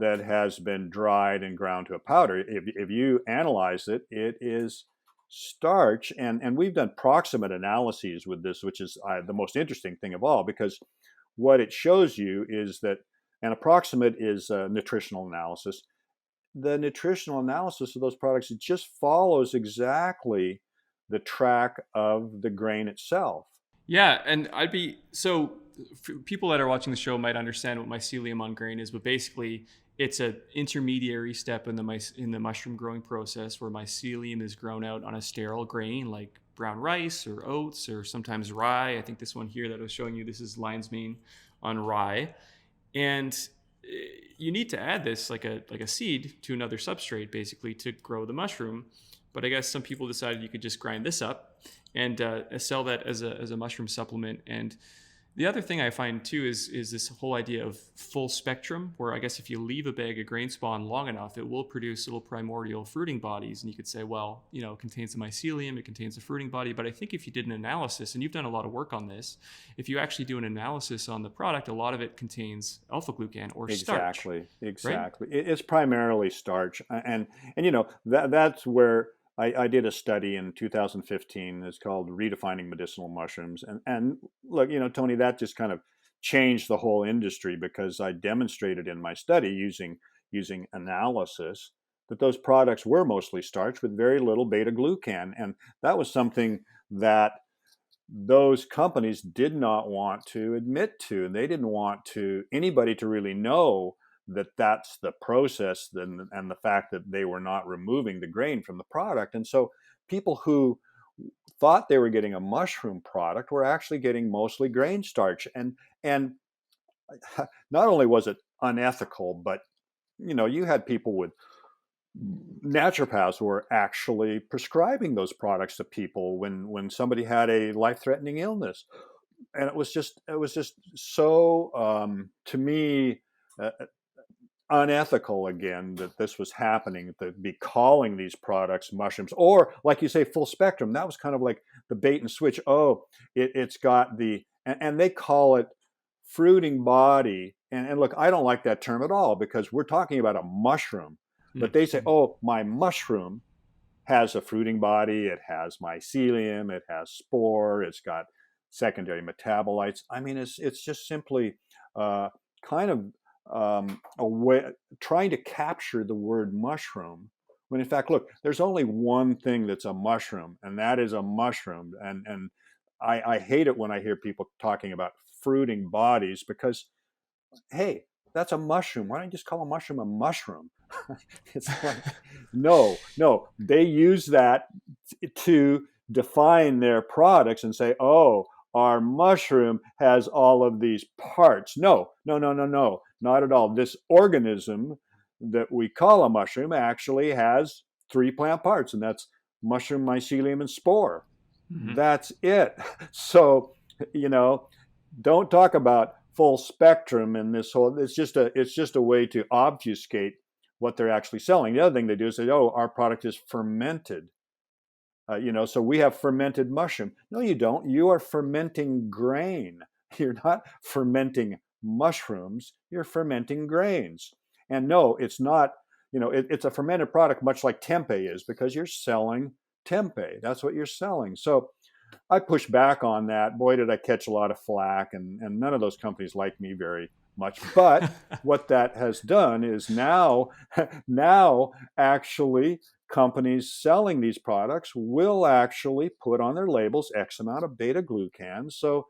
that has been dried and ground to a powder. If you analyze it, it is starch. And we've done proximate analyses with this, which is the most interesting thing of all, because what it shows you is that, and approximate is a nutritional analysis. The nutritional analysis of those products, it just follows exactly the track of the grain itself. Yeah, and people that are watching the show might understand what mycelium on grain is, but basically it's an intermediary step in the mushroom growing process where mycelium is grown out on a sterile grain like brown rice or oats or sometimes rye. I think this one here that I was showing you, this is lion's mane on rye. And you need to add this like a seed to another substrate basically to grow the mushroom. but I guess some people decided you could just grind this up and sell that as a mushroom supplement. And the other thing I find too is this whole idea of full spectrum, where I guess if you leave a bag of grain spawn long enough, it will produce little primordial fruiting bodies. And you could say, well, it contains the mycelium, it contains a fruiting body. But I think if you did an analysis, and you've done a lot of work on this, if you actually do an analysis on the product, a lot of it contains alpha glucan or starch. Exactly. Right? It's primarily starch, and that's where I did a study in 2015. It's called Redefining Medicinal Mushrooms. And look, Tony, that just kind of changed the whole industry, because I demonstrated in my study using analysis that those products were mostly starch with very little beta glucan. And that was something that those companies did not want to admit to. They didn't want anybody to really know that that's the process, and the fact that they were not removing the grain from the product. And so people who thought they were getting a mushroom product were actually getting mostly grain starch. And not only was it unethical, but you had people with naturopaths were actually prescribing those products to people when somebody had a life-threatening illness. And it was just so to me unethical, again, that this was happening, to be calling these products mushrooms, or like you say, full spectrum. That was kind of like the bait and switch. Oh, it's got and they call it fruiting body. And look, I don't like that term at all, because we're talking about a mushroom. But they say, oh, my mushroom has a fruiting body, it has mycelium, it has spore, it's got secondary metabolites. I mean, it's just simply kind of a way trying to capture the word mushroom, when in fact, look, there's only one thing that's a mushroom, and that is a mushroom. And I hate it when I hear people talking about fruiting bodies, because hey, that's a mushroom. Why don't you just call a mushroom a mushroom? It's like, no, they use that to define their products and say, oh, our mushroom has all of these parts. No, not at all. This organism that we call a mushroom actually has 3 plant parts, and that's mushroom, mycelium, and spore. Mm-hmm. That's it. So, don't talk about full spectrum in this whole. It's just a way to obfuscate what they're actually selling. The other thing they do is say, oh, our product is fermented. So we have fermented mushroom. No, you don't. You are fermenting grain. You're not fermenting mushrooms. You're fermenting grains. And no, it's not. It's a fermented product, much like tempeh is, because you're selling tempeh. That's what you're selling. So I push back on that. Boy, did I catch a lot of flack, and none of those companies like me very much. But what that has done is now actually companies selling these products will actually put on their labels X amount of beta glucans. So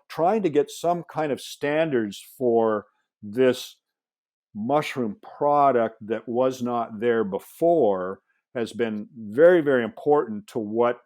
trying to get some kind of standards for this mushroom product that was not there before has been very, very important to what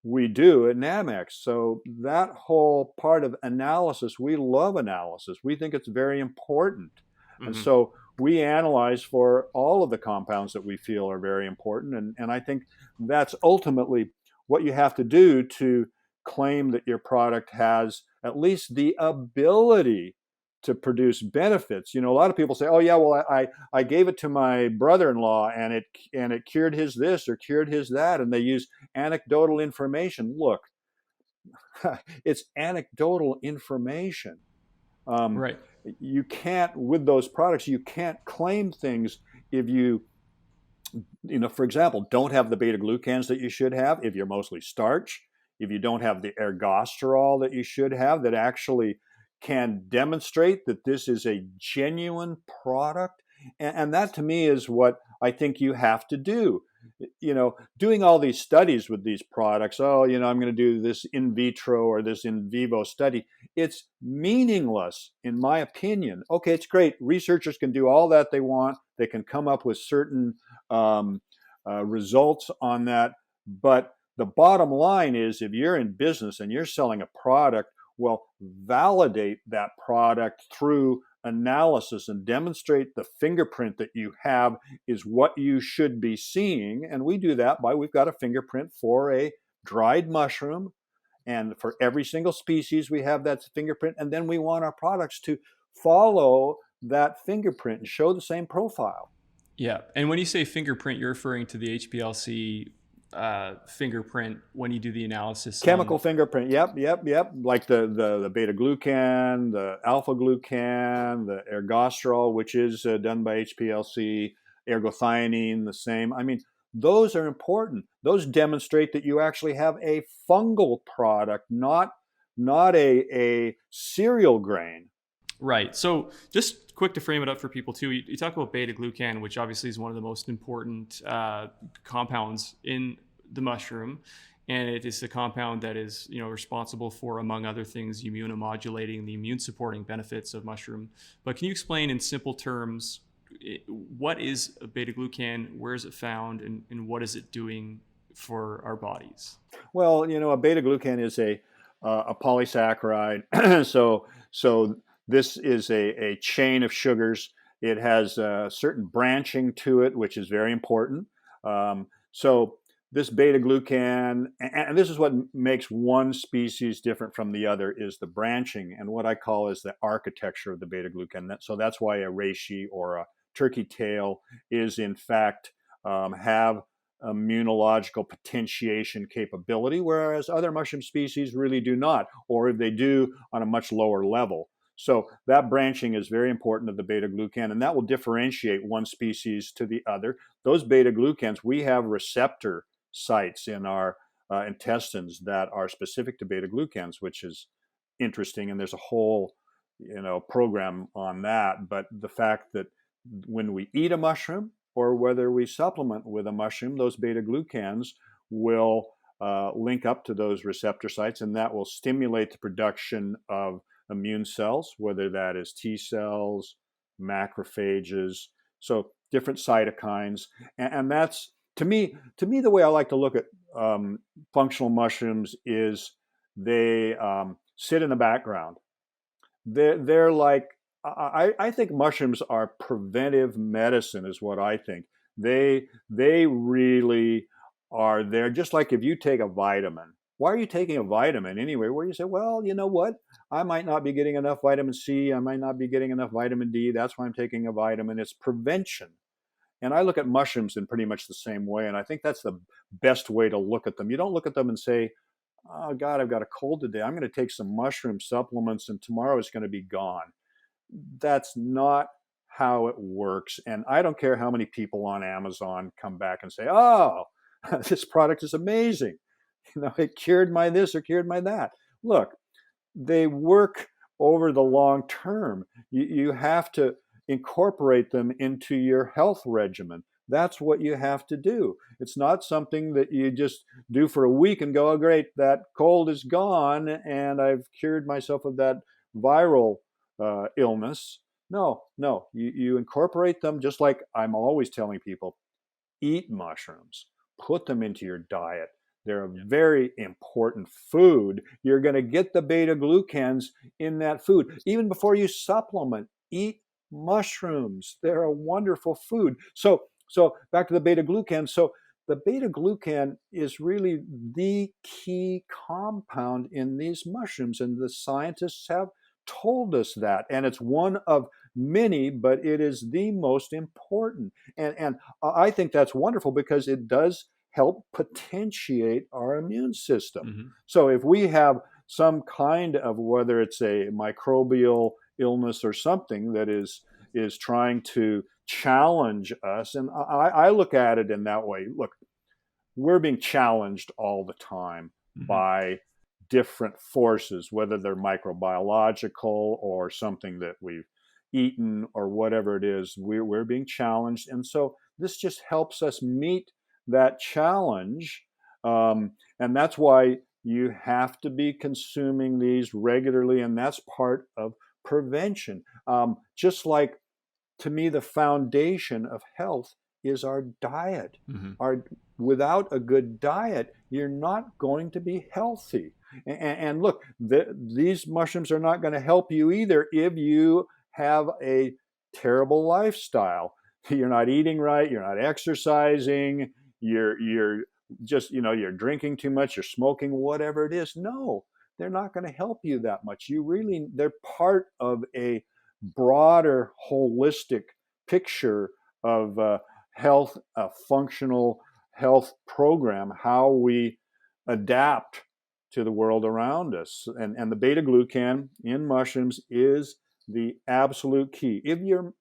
we do at Nammex. So that whole part of analysis, we love analysis. We think it's very important. And so we analyze for all of the compounds that we feel are very important. And I think that's ultimately what you have to do to claim that your product has at least the ability to produce benefits. A lot of people say, oh yeah, well, I gave it to my brother-in-law and it cured his this or cured his that, and they use anecdotal information. Look, it's anecdotal information. Right. You can't, with those products, you can't claim things if you, for example, don't have the beta glucans that you should have, if you're mostly starch, if you don't have the ergosterol that you should have, that actually can demonstrate that this is a genuine product. And that to me is what I think you have to do. Doing all these studies with these products, I'm going to do this in vitro or this in vivo study. It's meaningless, in my opinion. Okay, it's great. Researchers can do all that they want. They can come up with certain results on that. But the bottom line is, if you're in business and you're selling a product, well, validate that product through analysis and demonstrate the fingerprint that you have is what you should be seeing. And we do that by, we've got a fingerprint for a dried mushroom. And for every single species, we have that fingerprint. And then we want our products to follow that fingerprint and show the same profile. Yeah. And when you say fingerprint, you're referring to the HPLC fingerprint when you do the analysis. Chemical fingerprint. Yep. Like the beta glucan, the alpha glucan, the ergosterol, which is done by HPLC, ergothioneine, the same. I mean, those are important. Those demonstrate that you actually have a fungal product, not a cereal grain. Right. So just quick to frame it up for people too, you talk about beta glucan, which obviously is one of the most important compounds in the mushroom. And it is a compound that is, responsible for, among other things, immunomodulating, the immune supporting benefits of mushroom. But can you explain in simple terms, what is a beta glucan, where is it found, and what is it doing for our bodies? Well, a beta glucan is a polysaccharide. so this is a chain of sugars. It has a certain branching to it, which is very important. So this beta glucan, and this is what makes one species different from the other, is the branching, and what I call is the architecture of the beta glucan. So that's why a reishi or a turkey tail is in fact have immunological potentiation capability, whereas other mushroom species really do not, or they do on a much lower level. So that branching is very important to the beta glucan, and that will differentiate one species to the other. Those beta glucans, we have receptor sites in our intestines that are specific to beta glucans, which is interesting, and there's a whole program on that. But the fact that when we eat a mushroom or whether we supplement with a mushroom, those beta glucans will link up to those receptor sites, and that will stimulate the production of immune cells, whether that is T cells, macrophages, so different cytokines. And that's, to me, the way I like to look at functional mushrooms is they sit in the background. They're like, I think mushrooms are preventive medicine, is what I think. They really are there. Just like if you take a vitamin. Why are you taking a vitamin anyway? Where you say, well, you know what? I might not be getting enough vitamin C. I might not be getting enough vitamin D. That's why I'm taking a vitamin. It's prevention. And I look at mushrooms in pretty much the same way. And I think that's the best way to look at them. You don't look at them and say, oh, God, I've got a cold today. I'm going to take some mushroom supplements and tomorrow it's going to be gone. That's not how it works. And I don't care how many people on Amazon come back and say, oh, this product is amazing. It cured my this or cured my that. Look, they work over the long term. You have to incorporate them into your health regimen. That's what you have to do. It's not something that you just do for a week and go, oh, great, that cold is gone and I've cured myself of that viral illness. No, you incorporate them, just like I'm always telling people, eat mushrooms, put them into your diet. They're a very important food. You're going to get the beta glucans in that food. Even before you supplement, eat mushrooms. They're a wonderful food. So back to the beta glucan. So the beta glucan is really the key compound in these mushrooms, and the scientists have told us that. And it's one of many, but it is the most important. And I think that's wonderful because it does help potentiate our immune system. Mm-hmm. So if we have some kind of, whether it's a microbial illness or something that is trying to challenge us, and I look at it in that way. Look, we're being challenged all the time by different forces, whether they're microbiological or something that we've eaten or whatever it is. We're being challenged, and so this just helps us meet that challenge, and that's why you have to be consuming these regularly, and that's part of prevention. Just like, to me, the foundation of health is our diet. Without a good diet, you're not going to be healthy. And look, these mushrooms are not going to help you either if you have a terrible lifestyle. You're not eating right, you're not exercising, you're just, you're drinking too much, you're smoking, whatever it is. No, they're not going to help you that much. They're part of a broader, holistic picture of health, a functional health program, how we adapt to the world around us. And the beta glucan in mushrooms is the absolute key. If your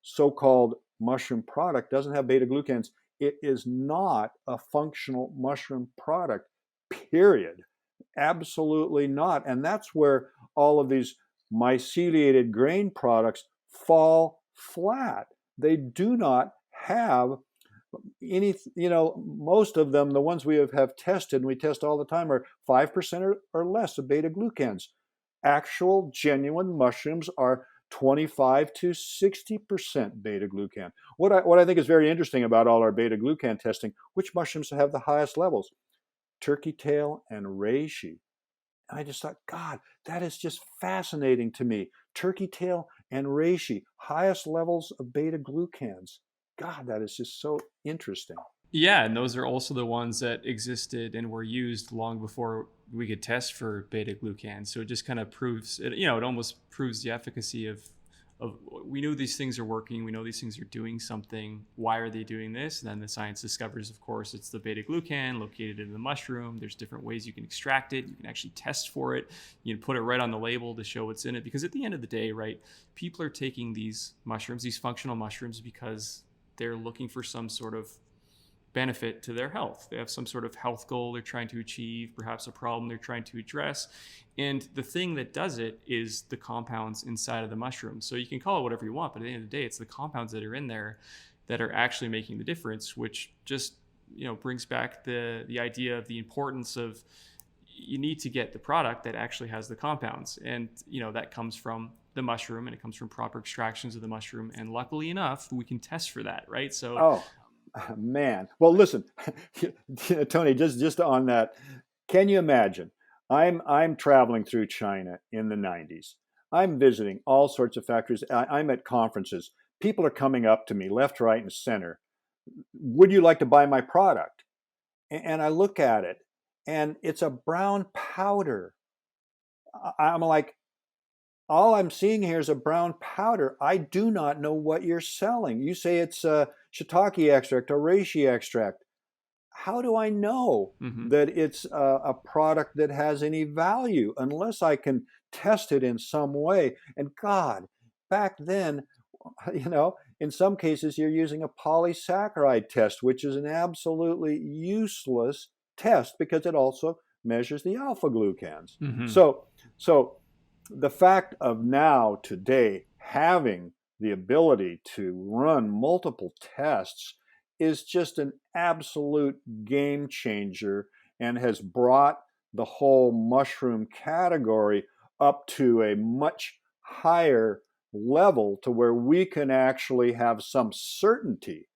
so-called mushroom product doesn't have beta glucans, it is not a functional mushroom product, period. Absolutely not. And that's where all of these myceliated grain products fall flat. They do not have any, most of them, the ones we have tested, and we test all the time, are 5% or less of beta glucans. Actual genuine mushrooms are 25 to 60% beta glucan. What I think is very interesting about all our beta glucan testing, which mushrooms have the highest levels? Turkey tail and reishi. And I just thought, God, that is just fascinating to me. Turkey tail and reishi, highest levels of beta glucans. God, that is just so interesting. Yeah, and those are also the ones that existed and were used long before we could test for beta glucan. So it just kind of proves it, it almost proves the efficacy of we know these things are working, we know these things are doing something. Why are they doing this? And then the science discovers, of course, it's the beta glucan located in the mushroom. There's different ways you can extract it. You can actually test for it. You can put it right on the label to show what's in it. Because at the end of the day, right, people are taking these mushrooms, these functional mushrooms, because they're looking for some sort of benefit to their health. They have some sort of health goal they're trying to achieve, perhaps a problem they're trying to address. And the thing that does it is the compounds inside of the mushroom. So you can call it whatever you want, but at the end of the day, it's the compounds that are in there that are actually making the difference, which just, brings back the idea of the importance of you need to get the product that actually has the compounds. And, that comes from the mushroom, and it comes from proper extractions of the mushroom. And luckily enough, we can test for that, right? So, man. Well, listen, Tony, just on that, can you imagine? I'm traveling through China in the 90s. I'm visiting all sorts of factories. I'm at conferences. People are coming up to me left, right, and center. Would you like to buy my product? And I look at it, and it's a brown powder. I'm like, all I'm seeing here is a brown powder. I do not know what you're selling. You say it's shiitake extract or reishi extract. How do I know that it's a product that has any value unless I can test it in some way? And God, back then, in some cases you're using a polysaccharide test, which is an absolutely useless test because it also measures the alpha glucans. So the fact of now, today, having the ability to run multiple tests is just an absolute game changer and has brought the whole mushroom category up to a much higher level to where we can actually have some certainty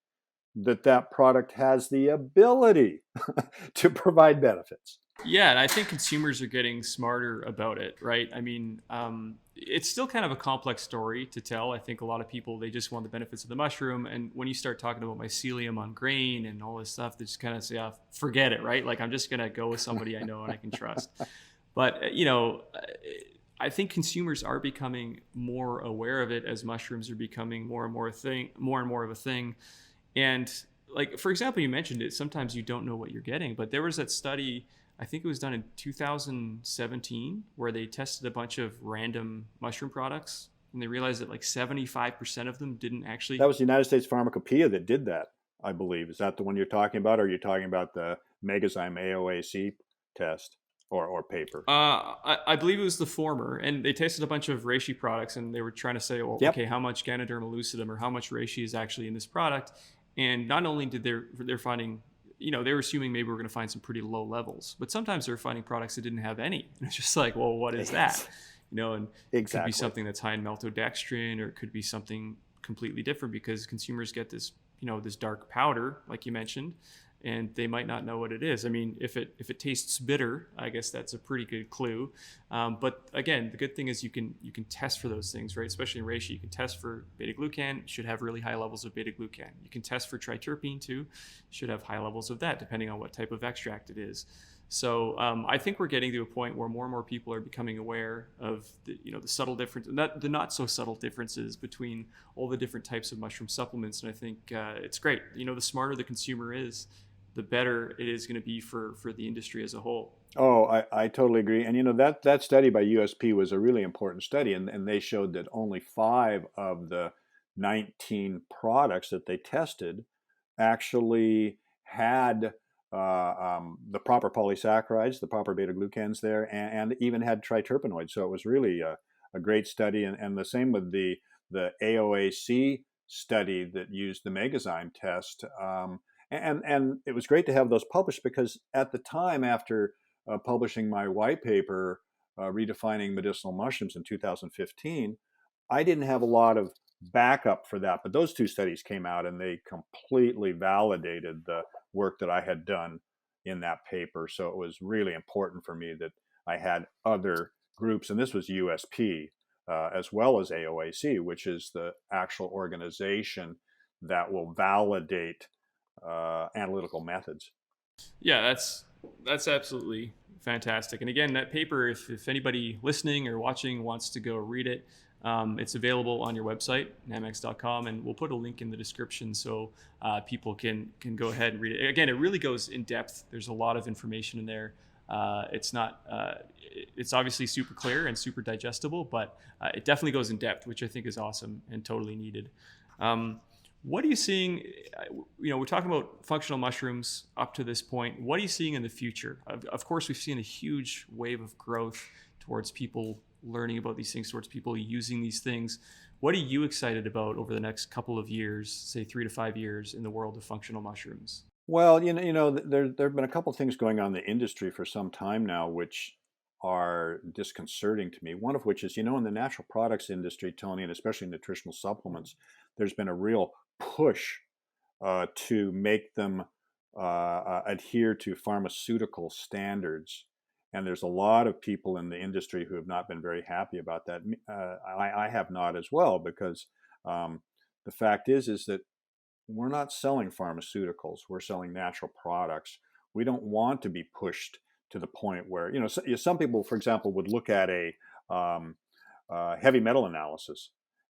that that product has the ability to provide benefits. Yeah, and I think consumers are getting smarter about it, right? I mean, it's still kind of a complex story to tell. I think a lot of people, they just want the benefits of the mushroom. And when you start talking about mycelium on grain and all this stuff, they just kind of say, oh, forget it, right? Like, I'm just going to go with somebody I know and I can trust. But, I think consumers are becoming more aware of it as mushrooms are becoming more and more of a thing. And like, for example, you mentioned it, sometimes you don't know what you're getting, but there was that study, I think it was done in 2017, where they tested a bunch of random mushroom products, and they realized that like 75% of them didn't actually. That was the United States Pharmacopoeia that did that, I believe. Is that the one you're talking about, or are you talking about the Megazyme AOAC test or paper? I believe it was the former, and they tested a bunch of reishi products, and they were trying to say, well, okay, how much Ganoderma lucidum or how much reishi is actually in this product? And not only did they're finding, they were assuming maybe we're going to find some pretty low levels, but sometimes they're finding products that didn't have any. And it's just like, well, what is that? And it could be something that's high in maltodextrin, or it could be something completely different, because consumers get this, this dark powder, like you mentioned, and they might not know what it is. I mean, if it tastes bitter, I guess that's a pretty good clue. But again, the good thing is you can test for those things, right? Especially in reishi, you can test for beta glucan. Should have really high levels of beta glucan. You can test for triterpene too. Should have high levels of that, depending on what type of extract it is. So I think we're getting to a point where more and more people are becoming aware of the subtle difference, the not so subtle differences between all the different types of mushroom supplements. And I think it's great. The smarter the consumer is, the better it is going to be for the industry as a whole. Oh, I totally agree. And that study by USP was a really important study, and they showed that only 5 of the 19 products that they tested actually had the proper polysaccharides, the proper beta glucans there, and even had triterpenoids. So it was really a great study, and the same with the AOAC study that used the Megazyme test. And it was great to have those published because at the time after publishing my white paper redefining medicinal mushrooms in 2015, I didn't have a lot of backup for that, but those two studies came out and they completely validated the work that I had done in that paper. So it was really important for me that I had other groups, and this was USP as well as AOAC, which is the actual organization that will validate analytical methods. Yeah, that's absolutely fantastic. And again, that paper, if anybody listening or watching wants to go read it, it's available on your website, nammex.com, and we'll put a link in the description so people can go ahead and read it. Again, it really goes in depth. There's a lot of information in there. It's not, it's obviously super clear and super digestible, but it definitely goes in depth, which I think is awesome and totally needed. What are you seeing? We're talking about functional mushrooms up to this point. What are you seeing in the future? Of course, we've seen a huge wave of growth towards people learning about these things, towards people using these things. What are you excited about over the next couple of years, say 3 to 5 years, in the world of functional mushrooms? Well, there have been a couple of things going on in the industry for some time now, which are disconcerting to me. One of which is, in the natural products industry, Tony, and especially nutritional supplements, there's been a real push to make them adhere to pharmaceutical standards. And there's a lot of people in the industry who have not been very happy about that. I have not as well, because the fact is that we're not selling pharmaceuticals. We're selling natural products. We don't want to be pushed to the point where, some people, for example, would look at a heavy metal analysis,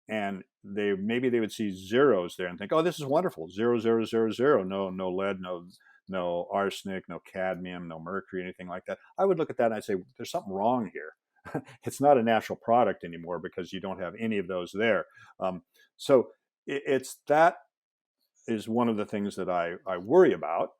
and maybe they would see zeros there and think, "Oh, this is wonderful. 0, 0, 0, 0. No lead, no arsenic, no cadmium, no mercury, anything like that." I would look at that and I'd say, "There's something wrong here. It's not a natural product anymore because you don't have any of those there." So it's that is one of the things that I worry about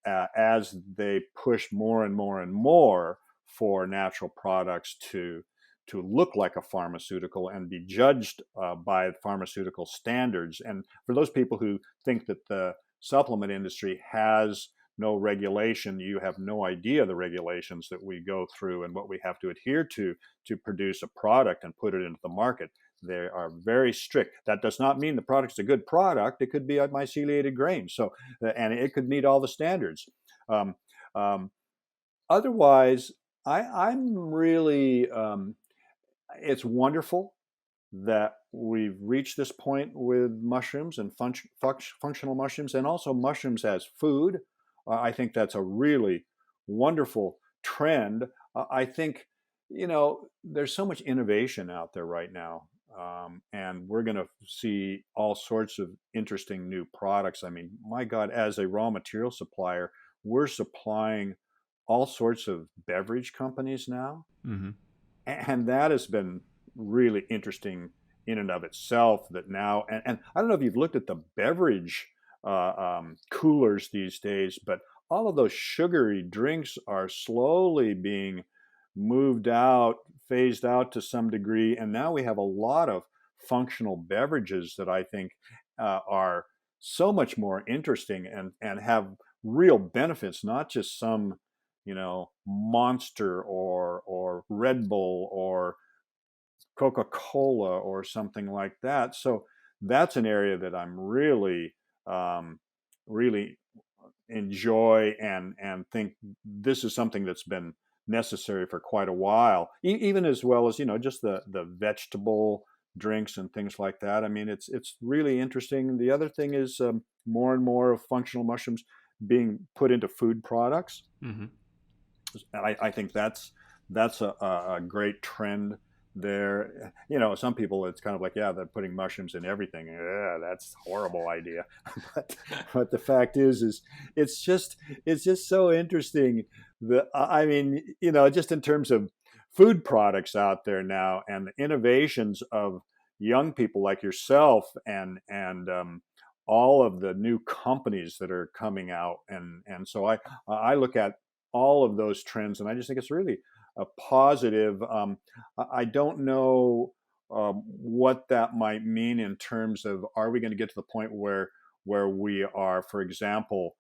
as they push more and more and more for natural products to look like a pharmaceutical and be judged by pharmaceutical standards. And for those people who think that the supplement industry has no regulation, you have no idea the regulations that we go through and what we have to adhere to produce a product and put it into the market. They are very strict. That does not mean the product is a good product. It could be a myceliated grain, and it could meet all the standards. Um, um, Otherwise, I'm really. It's wonderful that we've reached this point with mushrooms and functional mushrooms, and also mushrooms as food. I think that's a really wonderful trend. I think, there's so much innovation out there right now. And we're going to see all sorts of interesting new products. I mean, my God, as a raw material supplier, we're supplying all sorts of beverage companies now. Mm-hmm. And that has been really interesting in and of itself. That now, and I don't know if you've looked at the beverage coolers these days, but all of those sugary drinks are slowly being moved out, phased out to some degree. And now we have a lot of functional beverages that I think are so much more interesting and have real benefits, not just some, Monster or Red Bull or Coca-Cola or something like that. So that's an area that I'm really, really enjoy and think this is something that's been necessary for quite a while, even as well as just the vegetable drinks and things like that. I mean, it's really interesting. The other thing is more and more of functional mushrooms being put into food products. Hmm. I think that's a great trend there. Some people, it's kind of like, yeah, they're putting mushrooms in everything. Yeah, that's a horrible idea. but the fact is it's just so interesting. I mean, just in terms of food products out there now and the innovations of young people like yourself and all of the new companies that are coming out, and so I look at all of those trends, and I just think it's really a positive. I don't know what that might mean in terms of, are we going to get to the point where we are, for example,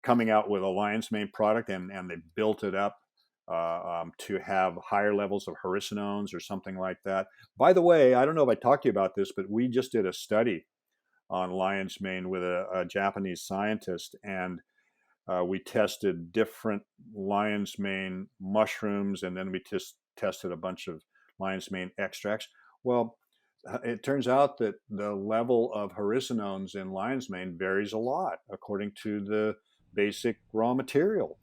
coming out with a lion's mane product and they built it up to have higher levels of haricinones or something like that. By the way, I don't know if I talked to you about this, but we just did a study on lion's mane with a Japanese scientist, and we tested different lion's mane mushrooms, and then we just tested a bunch of lion's mane extracts. Well, it turns out that the level of haricinones in lion's mane varies a lot according to the basic raw material.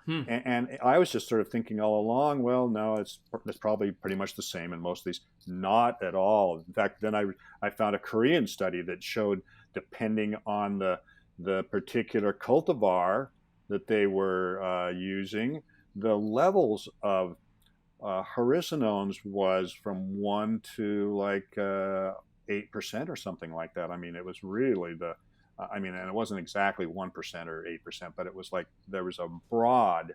Hmm. And I was just sort of thinking all along, well, no, it's probably pretty much the same in most of these. Not at all. In fact, then I found a Korean study that showed, depending on the particular cultivar that they were using, the levels of haricinones was from 1 to like 8% or something like that. I mean, it was really and it wasn't exactly 1% or 8%, but it was like there was a broad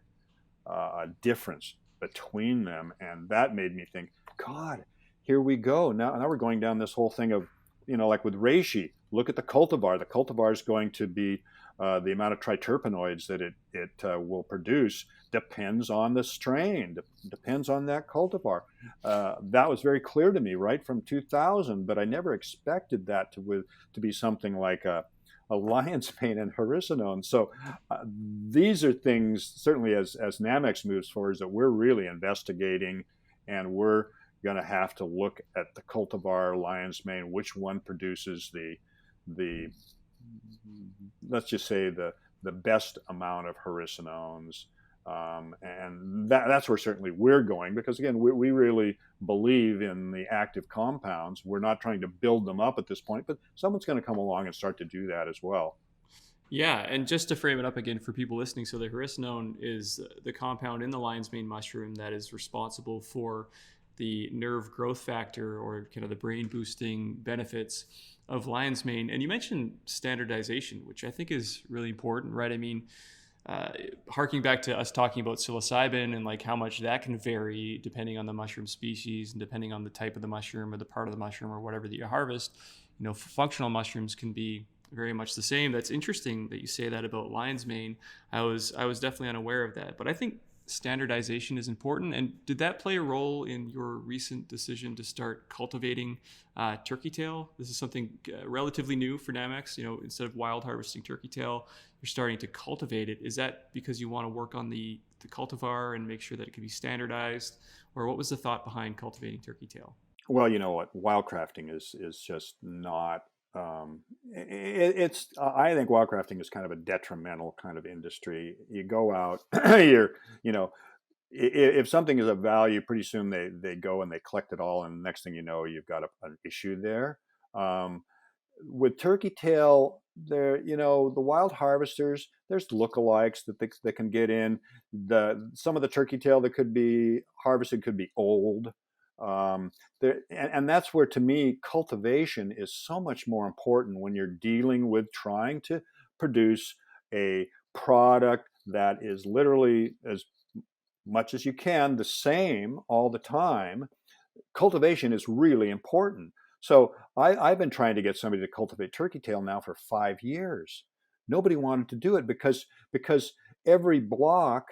difference between them. And that made me think, God, here we go. Now we're going down this whole thing of, like with reishi, look at the cultivar. The cultivar is going to be the amount of triterpenoids that it will produce depends on the strain, depends on that cultivar. That was very clear to me right from 2000, but I never expected that to be something like a lion's mane and haricinone. So these are things, certainly as Nammex moves forward, that we're really investigating, and we're going to have to look at the cultivar lion's mane, which one produces the let's just say the best amount of haricinones. And that's where certainly we're going, because again, we really believe in the active compounds. We're not trying to build them up at this point, but someone's going to come along and start to do that as well. Yeah, and just to frame it up again for people listening, so the haricinone is the compound in the lion's mane mushroom that is responsible for the nerve growth factor, or kind of the brain boosting benefits of lion's mane. And you mentioned standardization, which I think is really important, right? I mean, harking back to us talking about psilocybin and like how much that can vary depending on the mushroom species and depending on the type of the mushroom or the part of the mushroom or whatever that you harvest. Functional mushrooms can be very much the same. That's interesting that you say that about lion's mane. I was definitely unaware of that, but I think standardization is important. And did that play a role in your recent decision to start cultivating turkey tail? This is something relatively new for Nammex. Instead of wild harvesting turkey tail, you're starting to cultivate it. Is that because you want to work on the cultivar and make sure that it can be standardized, or what was the thought behind cultivating turkey tail? Well, you know what, wildcrafting is just not. It's I think wildcrafting is kind of a detrimental kind of industry. You go out, you know, if something is of value, pretty soon they go and they collect it all, and next thing you know, you've got an issue there. Um, with turkey tail, the wild harvesters, there's lookalikes that can get in. Some of the turkey tail that could be harvested could be old. And that's where, to me, cultivation is so much more important when you're dealing with trying to produce a product that is literally, as much as you can, the same all the time. Cultivation is really important. So I've been trying to get somebody to cultivate turkey tail now for 5 years. Nobody wanted to do it because every block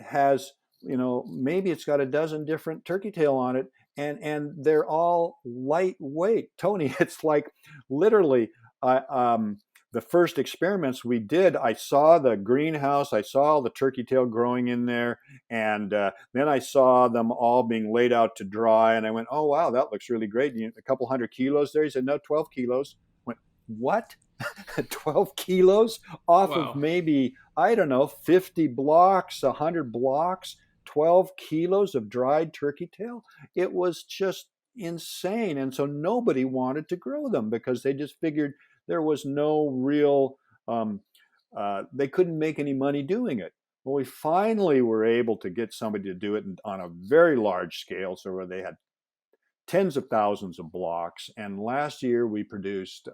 has, maybe it's got a dozen different turkey tail on it, and they're all lightweight. Tony, it's like literally the first experiments we did, I saw the greenhouse, I saw all the turkey tail growing in there, and then I saw them all being laid out to dry, and I went, oh wow, that looks really great. A couple 100 kilos there. He said, no, 12 kilos. I went, what? 12 kilos off of Wow. maybe, I don't know, 50 blocks, 100 blocks, 12 kilos of dried turkey tail. It was just insane. And so nobody wanted to grow them because they just figured there was no real, they couldn't make any money doing it. Well, we finally were able to get somebody to do it on a very large scale, so where they had tens of thousands of blocks. And last year we produced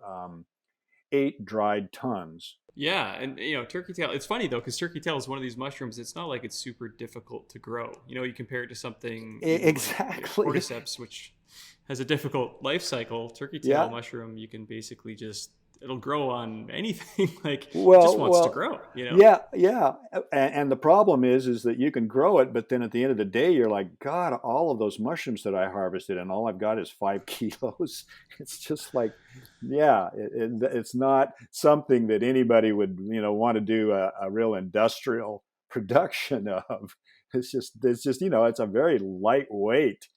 8 dried tons. Yeah, and turkey tail. It's funny though, because turkey tail is one of these mushrooms. It's not like it's super difficult to grow. You compare it to something like Exactly. cordyceps, which has a difficult life cycle. Turkey tail mushroom, you can basically it'll grow on anything. Like just wants to grow. Yeah. And the problem is that you can grow it, but then at the end of the day, you're like, God, all of those mushrooms that I harvested, and all I've got is 5 kilos. It's just like, it's not something that anybody would, want to do a real industrial production of. It's just, it's a very lightweight,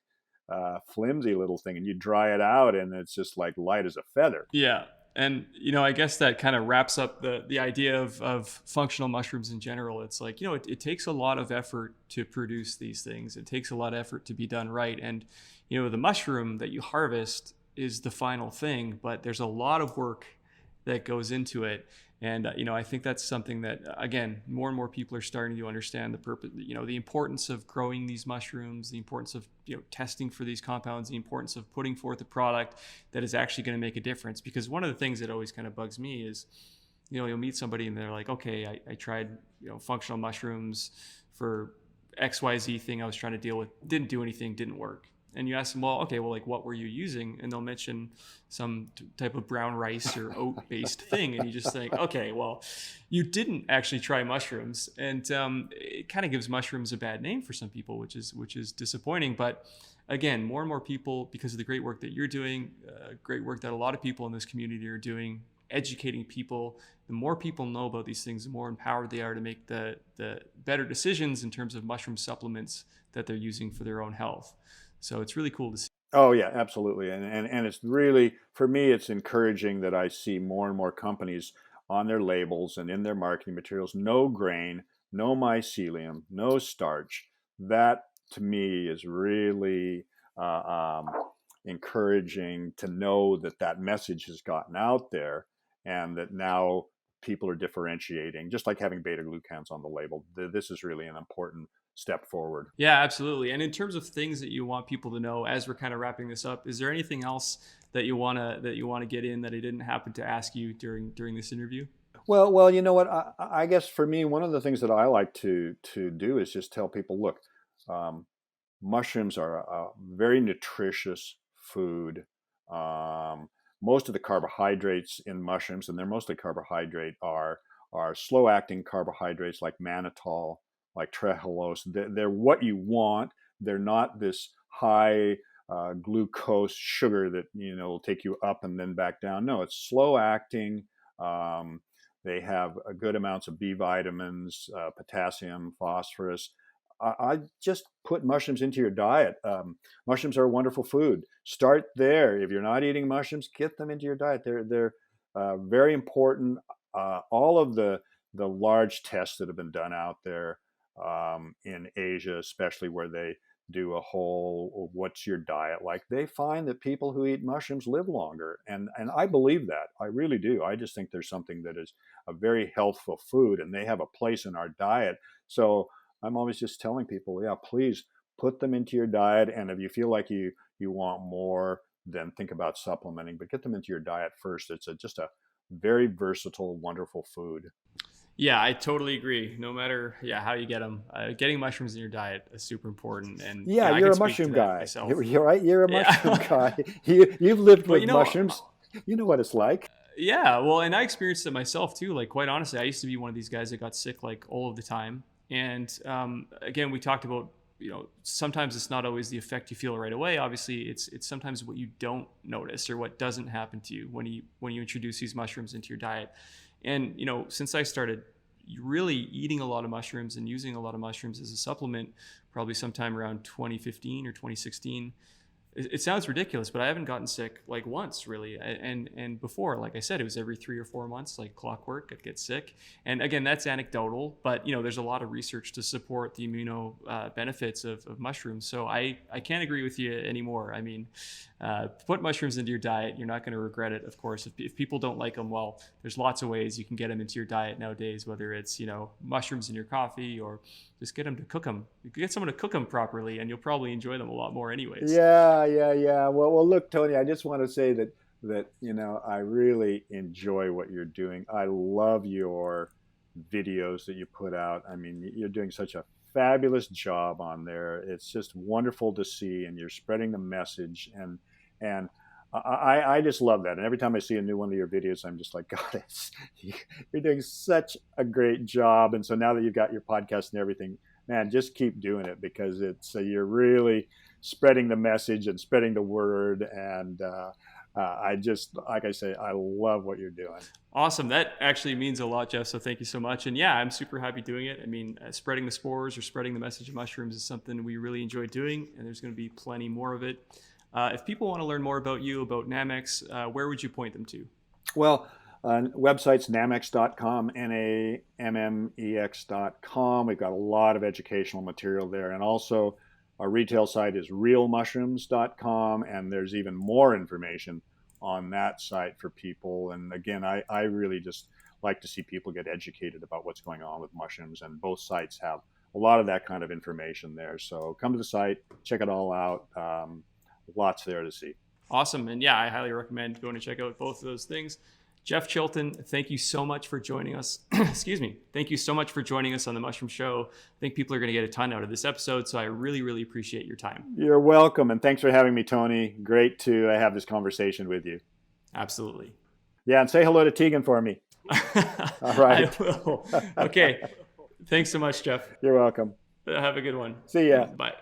flimsy little thing, and you dry it out, and it's just like light as a feather. Yeah. And, I guess that kind of wraps up the idea of functional mushrooms in general. It's like, it takes a lot of effort to produce these things. It takes a lot of effort to be done right. And, the mushroom that you harvest is the final thing, but there's a lot of work that goes into it. And, I think that's something that, again, more and more people are starting to understand the purpose, the importance of growing these mushrooms, the importance of, testing for these compounds, the importance of putting forth a product that is actually going to make a difference. Because one of the things that always kind of bugs me is, you'll meet somebody and they're like, okay, I tried, functional mushrooms for XYZ thing I was trying to deal with, didn't do anything, didn't work. And you ask them, well, okay, well, like, what were you using? And they'll mention some type of brown rice or oat-based thing. And you just think, okay, well, you didn't actually try mushrooms. And it kind of gives mushrooms a bad name for some people, which is disappointing. But again, more and more people, because of the great work that you're doing, great work that a lot of people in this community are doing, educating people, the more people know about these things, the more empowered they are to make the better decisions in terms of mushroom supplements that they're using for their own health. So it's really cool to see. Oh yeah, absolutely. And it's really, for me, it's encouraging that I see more and more companies on their labels and in their marketing materials, no grain, no mycelium, no starch. That to me is really encouraging to know that message has gotten out there, and that now people are differentiating, just like having beta glucans on the label. This is really an important step forward. Yeah, absolutely. And in terms of things that you want people to know, as we're kind of wrapping this up, is there anything else that you wanna get in that I didn't happen to ask you during this interview? Well, you know what? I guess for me, one of the things that I like to do is just tell people, look, mushrooms are a very nutritious food. Most of the carbohydrates in mushrooms, and they're mostly carbohydrate, are slow-acting carbohydrates like mannitol, like trehalose. They're what you want. They're not this high glucose sugar that will take you up and then back down. No, it's slow-acting. They have good amounts of B vitamins, potassium, phosphorus. I just put mushrooms into your diet. Mushrooms are a wonderful food. Start there. If you're not eating mushrooms, get them into your diet. They're very important. All of the large tests that have been done out there in Asia, especially where they do a whole what's your diet like, they find that people who eat mushrooms live longer. And I believe that. I really do. I just think there's something that is a very healthful food, and they have a place in our diet. So I'm always just telling people, yeah, please put them into your diet. And if you feel like you want more, then think about supplementing, but get them into your diet first. It's just a very versatile, wonderful food. Yeah, I totally agree. No matter how you get them, getting mushrooms in your diet is super important. And yeah, you're a mushroom guy. You're right. You're a mushroom guy. You've lived with mushrooms. You know what it's like. Yeah, well, and I experienced it myself too. Like, quite honestly, I used to be one of these guys that got sick like all of the time. And again, we talked about sometimes it's not always the effect you feel right away. Obviously, it's sometimes what you don't notice or what doesn't happen to you when you introduce these mushrooms into your diet. And since I started really eating a lot of mushrooms and using a lot of mushrooms as a supplement, probably sometime around 2015 or 2016. It sounds ridiculous, but I haven't gotten sick like once really. And before, like I said, it was every 3 or 4 months, like clockwork, I'd get sick. And again, that's anecdotal, but there's a lot of research to support the immuno benefits of mushrooms. So I can't agree with you anymore. I mean, put mushrooms into your diet. You're not going to regret it, of course. If people don't like them, well, there's lots of ways you can get them into your diet nowadays, whether it's, mushrooms in your coffee or just get them to cook them. You can get someone to cook them properly and you'll probably enjoy them a lot more anyways. Yeah. Well, look, Tony, I just want to say that I really enjoy what you're doing. I love your videos that you put out. I mean, you're doing such a fabulous job on there. It's just wonderful to see, and you're spreading the message, and I just love that. And every time I see a new one of your videos, I'm just like, God, you're doing such a great job. And so now that you've got your podcast and everything, man, just keep doing it, because you're really spreading the message and spreading the word. And I just, like I say, I love what you're doing. Awesome. That actually means a lot, Jeff. So thank you so much. And yeah, I'm super happy doing it. I mean, spreading the spores or spreading the message of mushrooms is something we really enjoy doing, and there's going to be plenty more of it. If people want to learn more about you, about Nammex, where would you point them to? Well, website's nammex.com, NAMMEX.com. We've got a lot of educational material there. And also our retail site is realmushrooms.com. And there's even more information on that site for people. And again, I really just like to see people get educated about what's going on with mushrooms. And both sites have a lot of that kind of information there. So come to the site, check it all out. Lots there to see. Awesome. And yeah, I highly recommend going to check out both of those things. Jeff Chilton, thank you so much for joining us. Excuse me. Thank you so much for joining us on The Mushroom Show. I think people are going to get a ton out of this episode, so I really, really appreciate your time. You're welcome, and thanks for having me, Tony. Great to have this conversation with you. Absolutely. Yeah, and say hello to Tegan for me. All right. I will. Okay. Thanks so much, Jeff. You're welcome. Have a good one. See ya. Bye.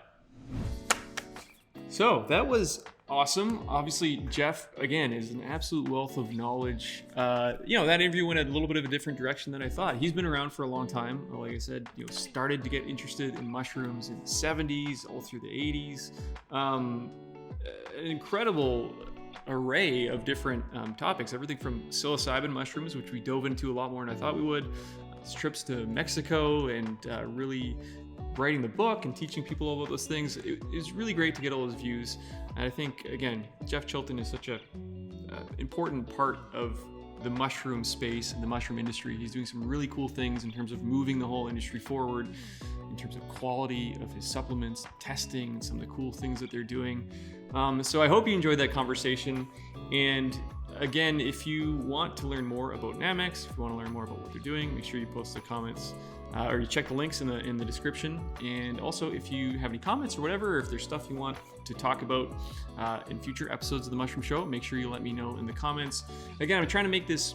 So that was awesome. Obviously, Jeff, again, is an absolute wealth of knowledge. That interview went a little bit of a different direction than I thought. He's been around for a long time. Like I said, started to get interested in mushrooms in the 70s, all through the 80s. An incredible array of different topics, everything from psilocybin mushrooms, which we dove into a lot more than I thought we would, trips to Mexico, and really writing the book and teaching people all about those things. It was really great to get all his views. And I think, again, Jeff Chilton is such a important part of the mushroom space and the mushroom industry. He's doing some really cool things in terms of moving the whole industry forward, in terms of quality of his supplements, testing, and some of the cool things that they're doing. So I hope you enjoyed that conversation. And again, if you want to learn more about Nammex, if you want to learn more about what they're doing, make sure you post the comments or you check the links in the description. And also, if you have any comments or whatever, or if there's stuff you want to talk about in future episodes of The Mushroom Show, make sure you let me know in the comments. Again, I'm trying to make this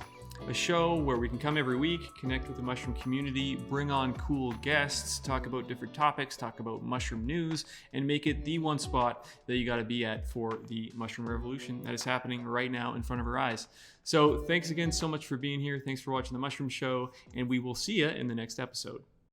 a show where we can come every week, connect with the mushroom community, bring on cool guests, talk about different topics, talk about mushroom news, and make it the one spot that you got to be at for the mushroom revolution that is happening right now in front of our eyes. So thanks again so much for being here. Thanks for watching The Mushroom Show, and we will see you in the next episode.